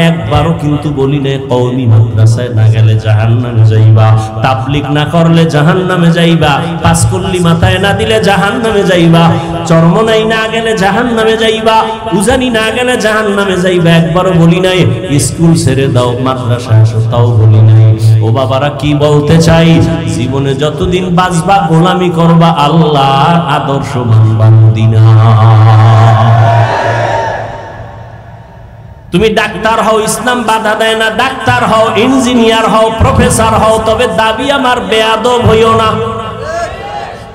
[SPEAKER 1] একবারও কিন্তু বলি না কওমি মাদ্রাসায় না গেলে জাহান্নামে যাইবা, তাবলীগ না করলে জাহান্নামে যাইবা, পাঁচকল্লি মাথায় না দিলে জাহান্নামে যাইবা, চরমনাই না গেলে জাহান্নামে যাইবা, উজানি না গেলে জাহান্নামে যাইবা। একবারও বলি নাই স্কুল ছেড়ে দাও, মাদ্রাসা আসো, তাও বলি নাই। ও বাবারা, কি বলতে চাই, জীবনে যতদিন বাঁচবা গোলামি করবা, আল্লাহর আদর্শ মানবা মদিনা। তুমি ডাক্তার হও, ইসলাম বাধা দেয় না, ডাক্তার হও, ইঞ্জিনিয়ার হও, প্রফেসর হও, তবে দাবি আমার বেয়াদব হইও না।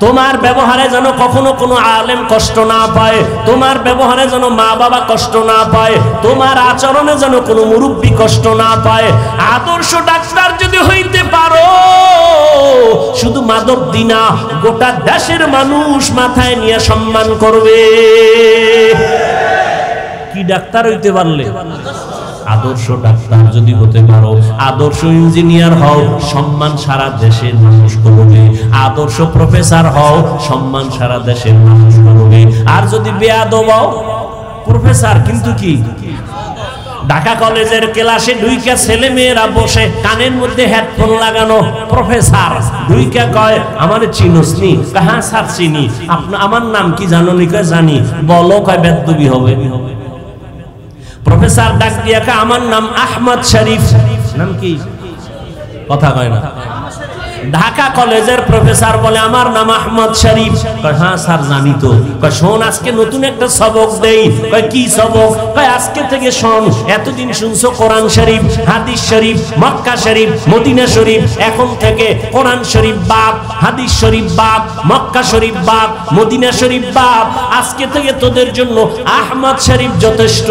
[SPEAKER 1] তোমার ব্যবহারে যেন কখনো কোনো আলেম কষ্ট না পায়, তোমার ব্যবহারে যেন মা বাবা কষ্ট না পায়, তোমার আচরণে যেন কোনো মুরব্বী কষ্ট না পায়। আদর্শ ডাক্তার যদি হইতে পারো, শুধু মাদক দিনা, গোটা দেশের মানুষ মাথায় নিয়ে সম্মান করবে। কি ডাক্তার হইতে পারলে? আদর্শ ডাক্তার যদি হতে পারো, আদর্শ ইঞ্জিনিয়ার হও, সম্মান সারা দেশের মানুষ করবে। আদর্শ প্রফেসর হও, সম্মান সারা দেশের মানুষ করবে। আর যদি বেয়াদব হও, প্রফেসর কিন্তু কি ঢাকা কলেজের ক্লাসে ঢুইকা ছেলে মেয়েরা বসে, কানের মধ্যে হেডফোন লাগানো, প্রফেসর ঢুইকা কয়, আমার চিনোস নি? হ্যাঁ স্যার চিনি। আমার নাম কি জানো নি? কয় জানি। বলো। কয় বেদবি হবে। প্রফেসর ডাক দিয়া কয়, আমার নাম আহমদ শরীফ। নাম কি? কথা কয় না। ঢাকা কলেজের প্রফেসর বলে, আমার নাম আহমদ শরীফ। কয় হ্যাঁ স্যার জানি তো। কয় শোন, আজকে নতুন একটা সবক দেই। কয় কি সবক? কয় আজকে থেকে শোন, এতদিন শুনছো কোরআন শরীফ, হাদিস শরীফ, মক্কা শরীফ, মদিনা শরীফ, এখন থেকে কোরআন শরীফ বাদ, হাদিস শরীফ বাদ, মক্কা শরীফ বাদ, মদিনা শরীফ বাদ। আজকে থেকে তোদের জন্য আহমদ শরীফ যথেষ্ট।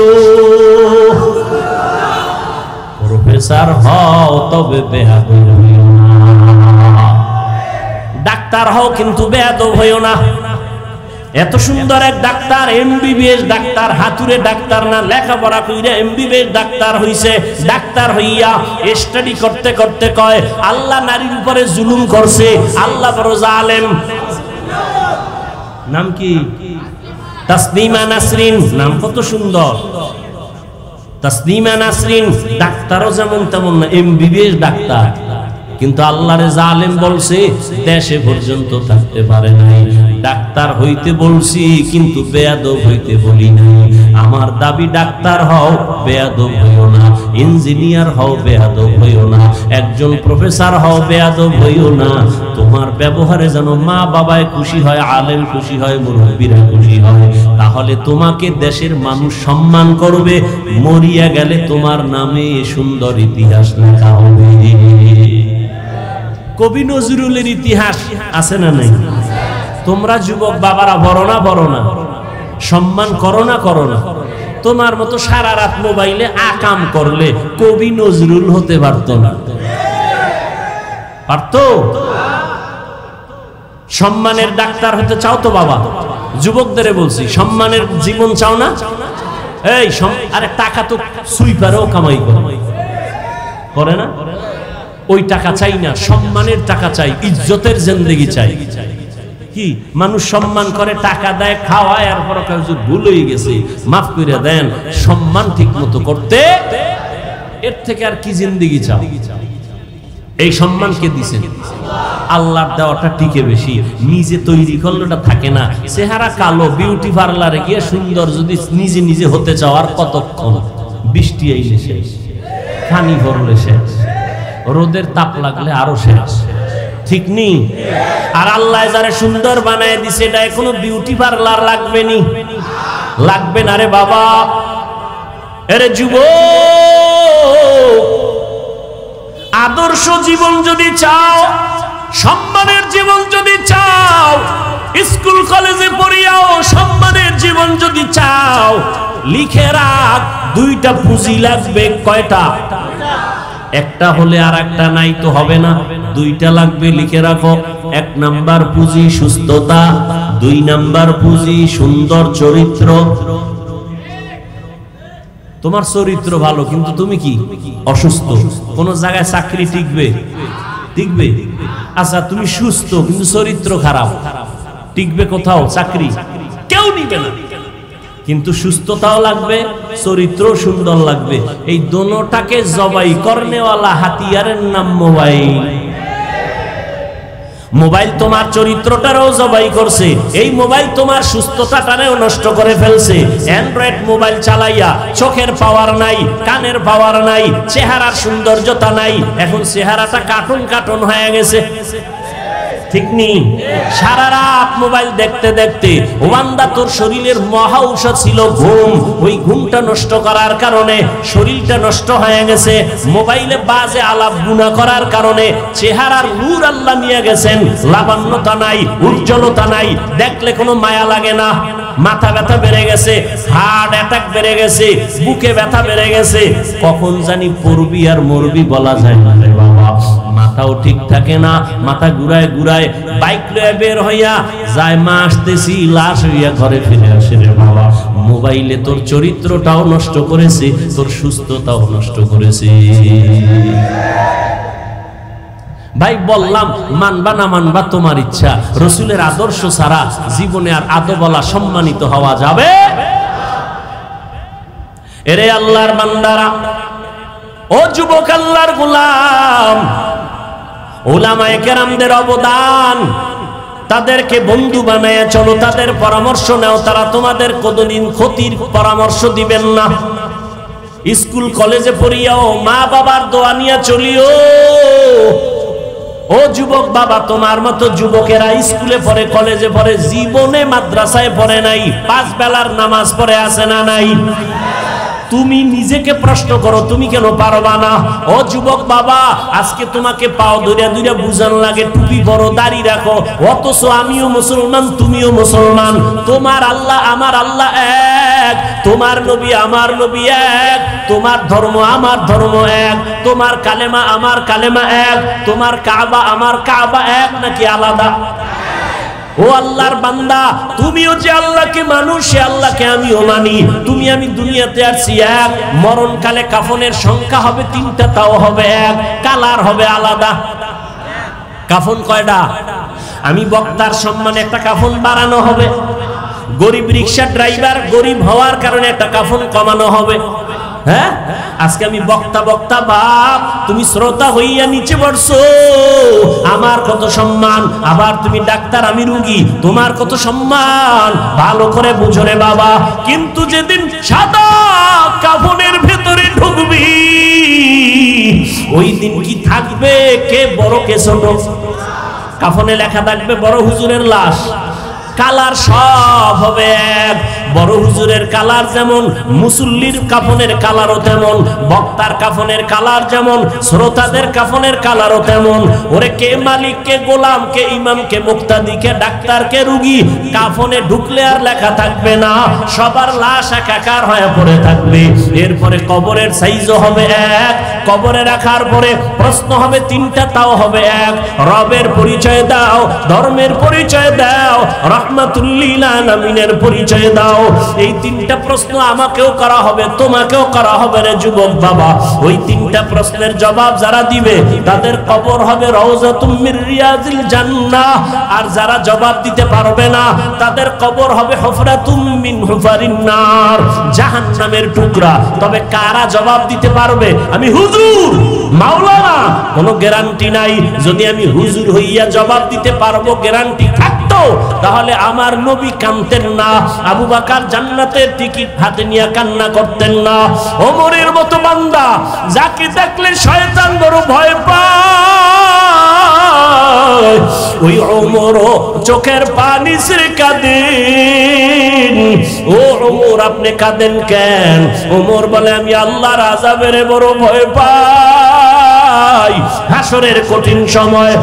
[SPEAKER 1] প্রফেসর হও, তবে বেয়াদব হইও না। ডাক্তার হও, কিন্তু বেয়াদব হইও না। এত সুন্দর এক ডাক্তার, এমবিবিএস ডাক্তার, হাতুড়ে ডাক্তার না, লেখাপড়া কইরা এমবিবিএস ডাক্তার হইছে। ডাক্তার হইয়া স্টাডি করতে করতে কয়, আল্লাহ নারীর উপরে জুলুম করছে, আল্লাহ বড় জালেম। নাম কি? তাসনিমা নাসরিন। নাম কত সুন্দর, তাসনিমা নাসরিন। ডাক্তারও যেমন তেমন না, এমবিবিএস ডাক্তার, কিন্তু আল্লাহরে জালেম বলছে দেশে পর্যন্ত থাকতে পারে নাই। ডাক্তার হইতে বলছি কিন্তু বেয়াদব হইতে বলি নাই। আমার দাবি ডাক্তার হও, বেয়াদব হইও না। ইঞ্জিনিয়ার হও, বেয়াদব হইও না। একজন প্রফেসর হও, বেয়াদব হইও না। তোমার ব্যবহারে যেন মা বাবায় খুশি হয়, আলেম খুশি হয়, মুরব্বীরা খুশি হয়। তাহলে তোমাকে দেশের মানুষ সম্মান করবে। মরিয়া গেলে তোমার নামে সুন্দর ইতিহাস লেখা হবে। কবি নজরুলের ইতিহাস আছে না নাই? তোমরা যুবক বাবারা বড় না সম্মান করো না তোমার মতো সারা রাত মোবাইলে আকাম করলে কবি নজরুল হতে পারত না? পারত? সম্মানের ডাক্তার হতে চাও তো বাবা? যুবকদের বলছি, সম্মানের জীবন চাও না? এই আরে টাকা তো সুইপারও কামাই করে না? ওই টাকা চাই না, সম্মানের টাকা চাই, ইজ্জতের জিন্দেগি চাই। কি মানুষ সম্মান করে, টাকা দেয়, খাওয়ায়, আর পরে ভুল হয়ে গেছে মাফ করে দেন, সম্মান ঠিক মতো করতে, এর থেকে আর কি জিন্দেগি চাও? এই সম্মান কে দিছেন? আল্লাহর দেওয়াটা টিকে বেশি। নিজে তৈরি করলেটা থাকে না। চেহারা কালো, বিউটি পার্লারে গিয়ে সুন্দর যদি নিজে নিজে হতে চাও, আর কতক্ষণ? বৃষ্টি আইলে শেষ, পানি ভরলে শেষ, রোদের তাপ লাগলে আরো শেষ, ঠিক নি? আর আল্লাহ যারা সুন্দর বানায় দিছে, এটা কোনো বিউটি পার্লার লাগবে নি? লাগবে না রে বাবা। এরে যুবক, আদর্শ জীবন যদি চাও, সম্মানের জীবন যদি চাও, স্কুল কলেজে পড়িয়াও সম্মানের জীবন যদি চাও, লিখে রাখ, দুইটা পুঁজি লাগবে। কয়টা? একটা হলে আর একটা নাই তো হবে না, দুইটা লাগবে, লিখে রাখো। 1 নাম্বার পুঁজি সুস্থতা, 2 নাম্বার পুঁজি সুন্দর চরিত্র। তোমার চরিত্র ভালো কিন্তু তুমি কি অসুস্থ, কোন জায়গায় চাকরি টিকবে? আচ্ছা তুমি সুস্থ কিন্তু চরিত্র খারাপ, টিকবে কোথাও চাকরি? কেউ নিবে না। কিন্তু সুস্থতাও লাগবে, চরিত্র সুন্দর লাগবে। এই দোনোটাকে জবাই করনেওয়ালা হাতিয়ারের নাম মোবাইল। মোবাইল তোমার চরিত্রটারও জবাই করছে, এই মোবাইল তোমার সুস্থতাটারেও নষ্ট করে ফেলছে। অ্যান্ড্রয়েড মোবাইল চালাইয়া চোখের পাওয়ার নাই, কানের পাওয়ার নাই, চেহারার সৌন্দর্যতা নাই, এখন চেহারাটা কার্টুন হয়ে গেছে, ঠিক নেই? সারা রাত মোবাইল দেখতে দেখতে ওয়ান্দা তোর শরীরের মহা ঔষধ ছিল ঘুম, ওই ঘুমটা নষ্ট করার কারণে শরীরটা নষ্ট হয়ে গেছে। মোবাইলে বাজে আলাপ গুনাহ করার কারণে চেহারার নূর আল্লাহ নিয়ে গেছেন, লাবণ্যতা নাই, উজ্জ্বলতা নাই, দেখলে কোনো মায়া লাগে না। মাথা ব্যথা বেড়ে গেছে, হার্ট অ্যাটাক বেড়ে গেছে, বুকে ব্যথা বেড়ে গেছে, কখন জানি পড়বি আর মরবি বলা যায় না রে বাবা। মাথাও ঠিক থাকে না, মাথা ঘুরায় বাইক লয়ে বের হইয়া যায়, মা আসতেছি, লাশ হইয়া ঘরে ফিরে আসে রে বাবা। মোবাইলে তোর চরিত্রটাও নষ্ট করেছে, তোর সুস্থতাও নষ্ট করেছে। ভাই বললাম, মানবা না মানবা তোমার ইচ্ছা। রসুলের আদর্শ ছাড়া জীবনে আর আদবলা সম্মানিত হওয়া যাবে? এরে আল্লাহর বান্দারা, ও যুবক আল্লাহর গোলাম, উলামায়ে কেরামদের অবদান, তাদেরকে বন্ধু বানায়া চলো, তাদের পরামর্শ নাও, তারা তোমাদের কোনদিন ক্ষতির পরামর্শ দিবেন না। স্কুল কলেজে পড়িয়াও মা বাবার দোয়া নিয়ে চলিও। ও যুবক বাবা, তোমার মতো যুবকেরা স্কুলে পড়ে, কলেজে পড়ে, জীবনে মাদ্রাসায় পড়ে নাই, 5 বেলার নামাজ পড়ে আছে না নাই? তুমি নিজেকে প্রশ্ন করো, তুমি কেন পারবা না? ও যুবক বাবা, আজকে তোমাকে পাও ধরিয়া বুঝান লাগে, টুপি পরো, দাড়ি রাখো, অথচ আমিও মুসলমান, তুমিও মুসলমান। তোমার আল্লাহ আমার আল্লাহ এক, তোমার নবী আমার নবী এক, তোমার ধর্ম আমার ধর্ম এক, তোমার কালেমা আমার কালেমা এক, তোমার কাবা আমার কাবা এক, নাকি আলাদা? ও আল্লাহর বান্দা, তুমিও যে আল্লাহকে মানুষ, সে আল্লাহকে আমিও মানি। তুমি আমি দুনিয়াতে আসছি এক, মরণকালে কাফনের সংখ্যা হবে 3টা, তাও হবে এক, কালার হবে আলাদা। কাফন কয়টা? আমি বক্তার সম্মানে একটা কাফন বাড়ানো হবে, গরিব রিক্সা ড্রাইভার গরিব হওয়ার কারণে একটা কাফন কমানো হবে। হ্যাঁ, আজকে আমি বক্তা বক্তা বাপ, তুমি শ্রোতা হইয়া নিচে পড়ছো, আমার কত সম্মান। আবার তুমি ডাক্তার, আমি রুগী, তোমার কত সম্মান। ভালো করে বুঝো রে বাবা। কিন্তু যেদিন সাদা কাফনের ভেতরে ঢুকবি, ওই দিন কি থাকবে কে বড় কে ছোট? কাফনে লেখা থাকবে বড় হুজুরের লাশ, কালার সব হবে এক। বড় হুজুরের কালার যেমন, মুসল্লির কাফনের কালারও তেমন, বক্তার কাফনের কালার যেমন, শ্রোতাদের কাফনের কালারও তেমন। ওরে কে মালিক, কে গোলাম, কে ইমাম, কে মুক্তাদি, কে ডাক্তার, কে রুগী, কাফনে ঢুকলে আর লেখা থাকবে না, সবার লাশ একাকার হয়ে পড়ে থাকবে। এরপরে কবরের সাইজও হবে এক, কবরে রাখার পরে প্রশ্ন হবে তিনটা, তাও হবে এক। রবের পরিচয় দাও, ধর্মের পরিচয় দাও, রহমাতুল্লিল আলামিনের পরিচয় দাও। এই তিনটা প্রশ্ন আমাকেও করা হবে, তোমাকেও করা হবে রে যুবক বাবা। ওই তিনটা প্রশ্নের জবাব যারা দিবে তাদের কবর হবে রওজাতুম মির রিয়াজিল জান্নাহ। আর যারা জবাব দিতে পারবে না তাদের কবর হবে হুফরাতুম মিন হুফারিন নার, জাহান্নামের টুকরা। তবে কারা জবাব দিতে পারবে? আমি হুজুর, মাওলানা, কোনো গ্যারান্টি নাই। যদি আমি হুজুর হইয়া জবাব দিতে পারবো, গ্যারান্টি থাকতো, তাহলে আমার নবী কাঁদতেন না, আবু বকর জান্নাতের টিকিট হাতে নিয়ে কান্না করতেন না। ওমরের মতো বান্দা যাকে দেখলে শয়তান বড় ভয় পায়, ওই ওমরও চোখের পানি ছেড়ে কাঁদেন। ও ওমর, আপনি কাঁদেন কেন? ওমর বলে, আমি আল্লাহর আযাবের বড় ভয় পাই, হাসরের কঠিন সময়।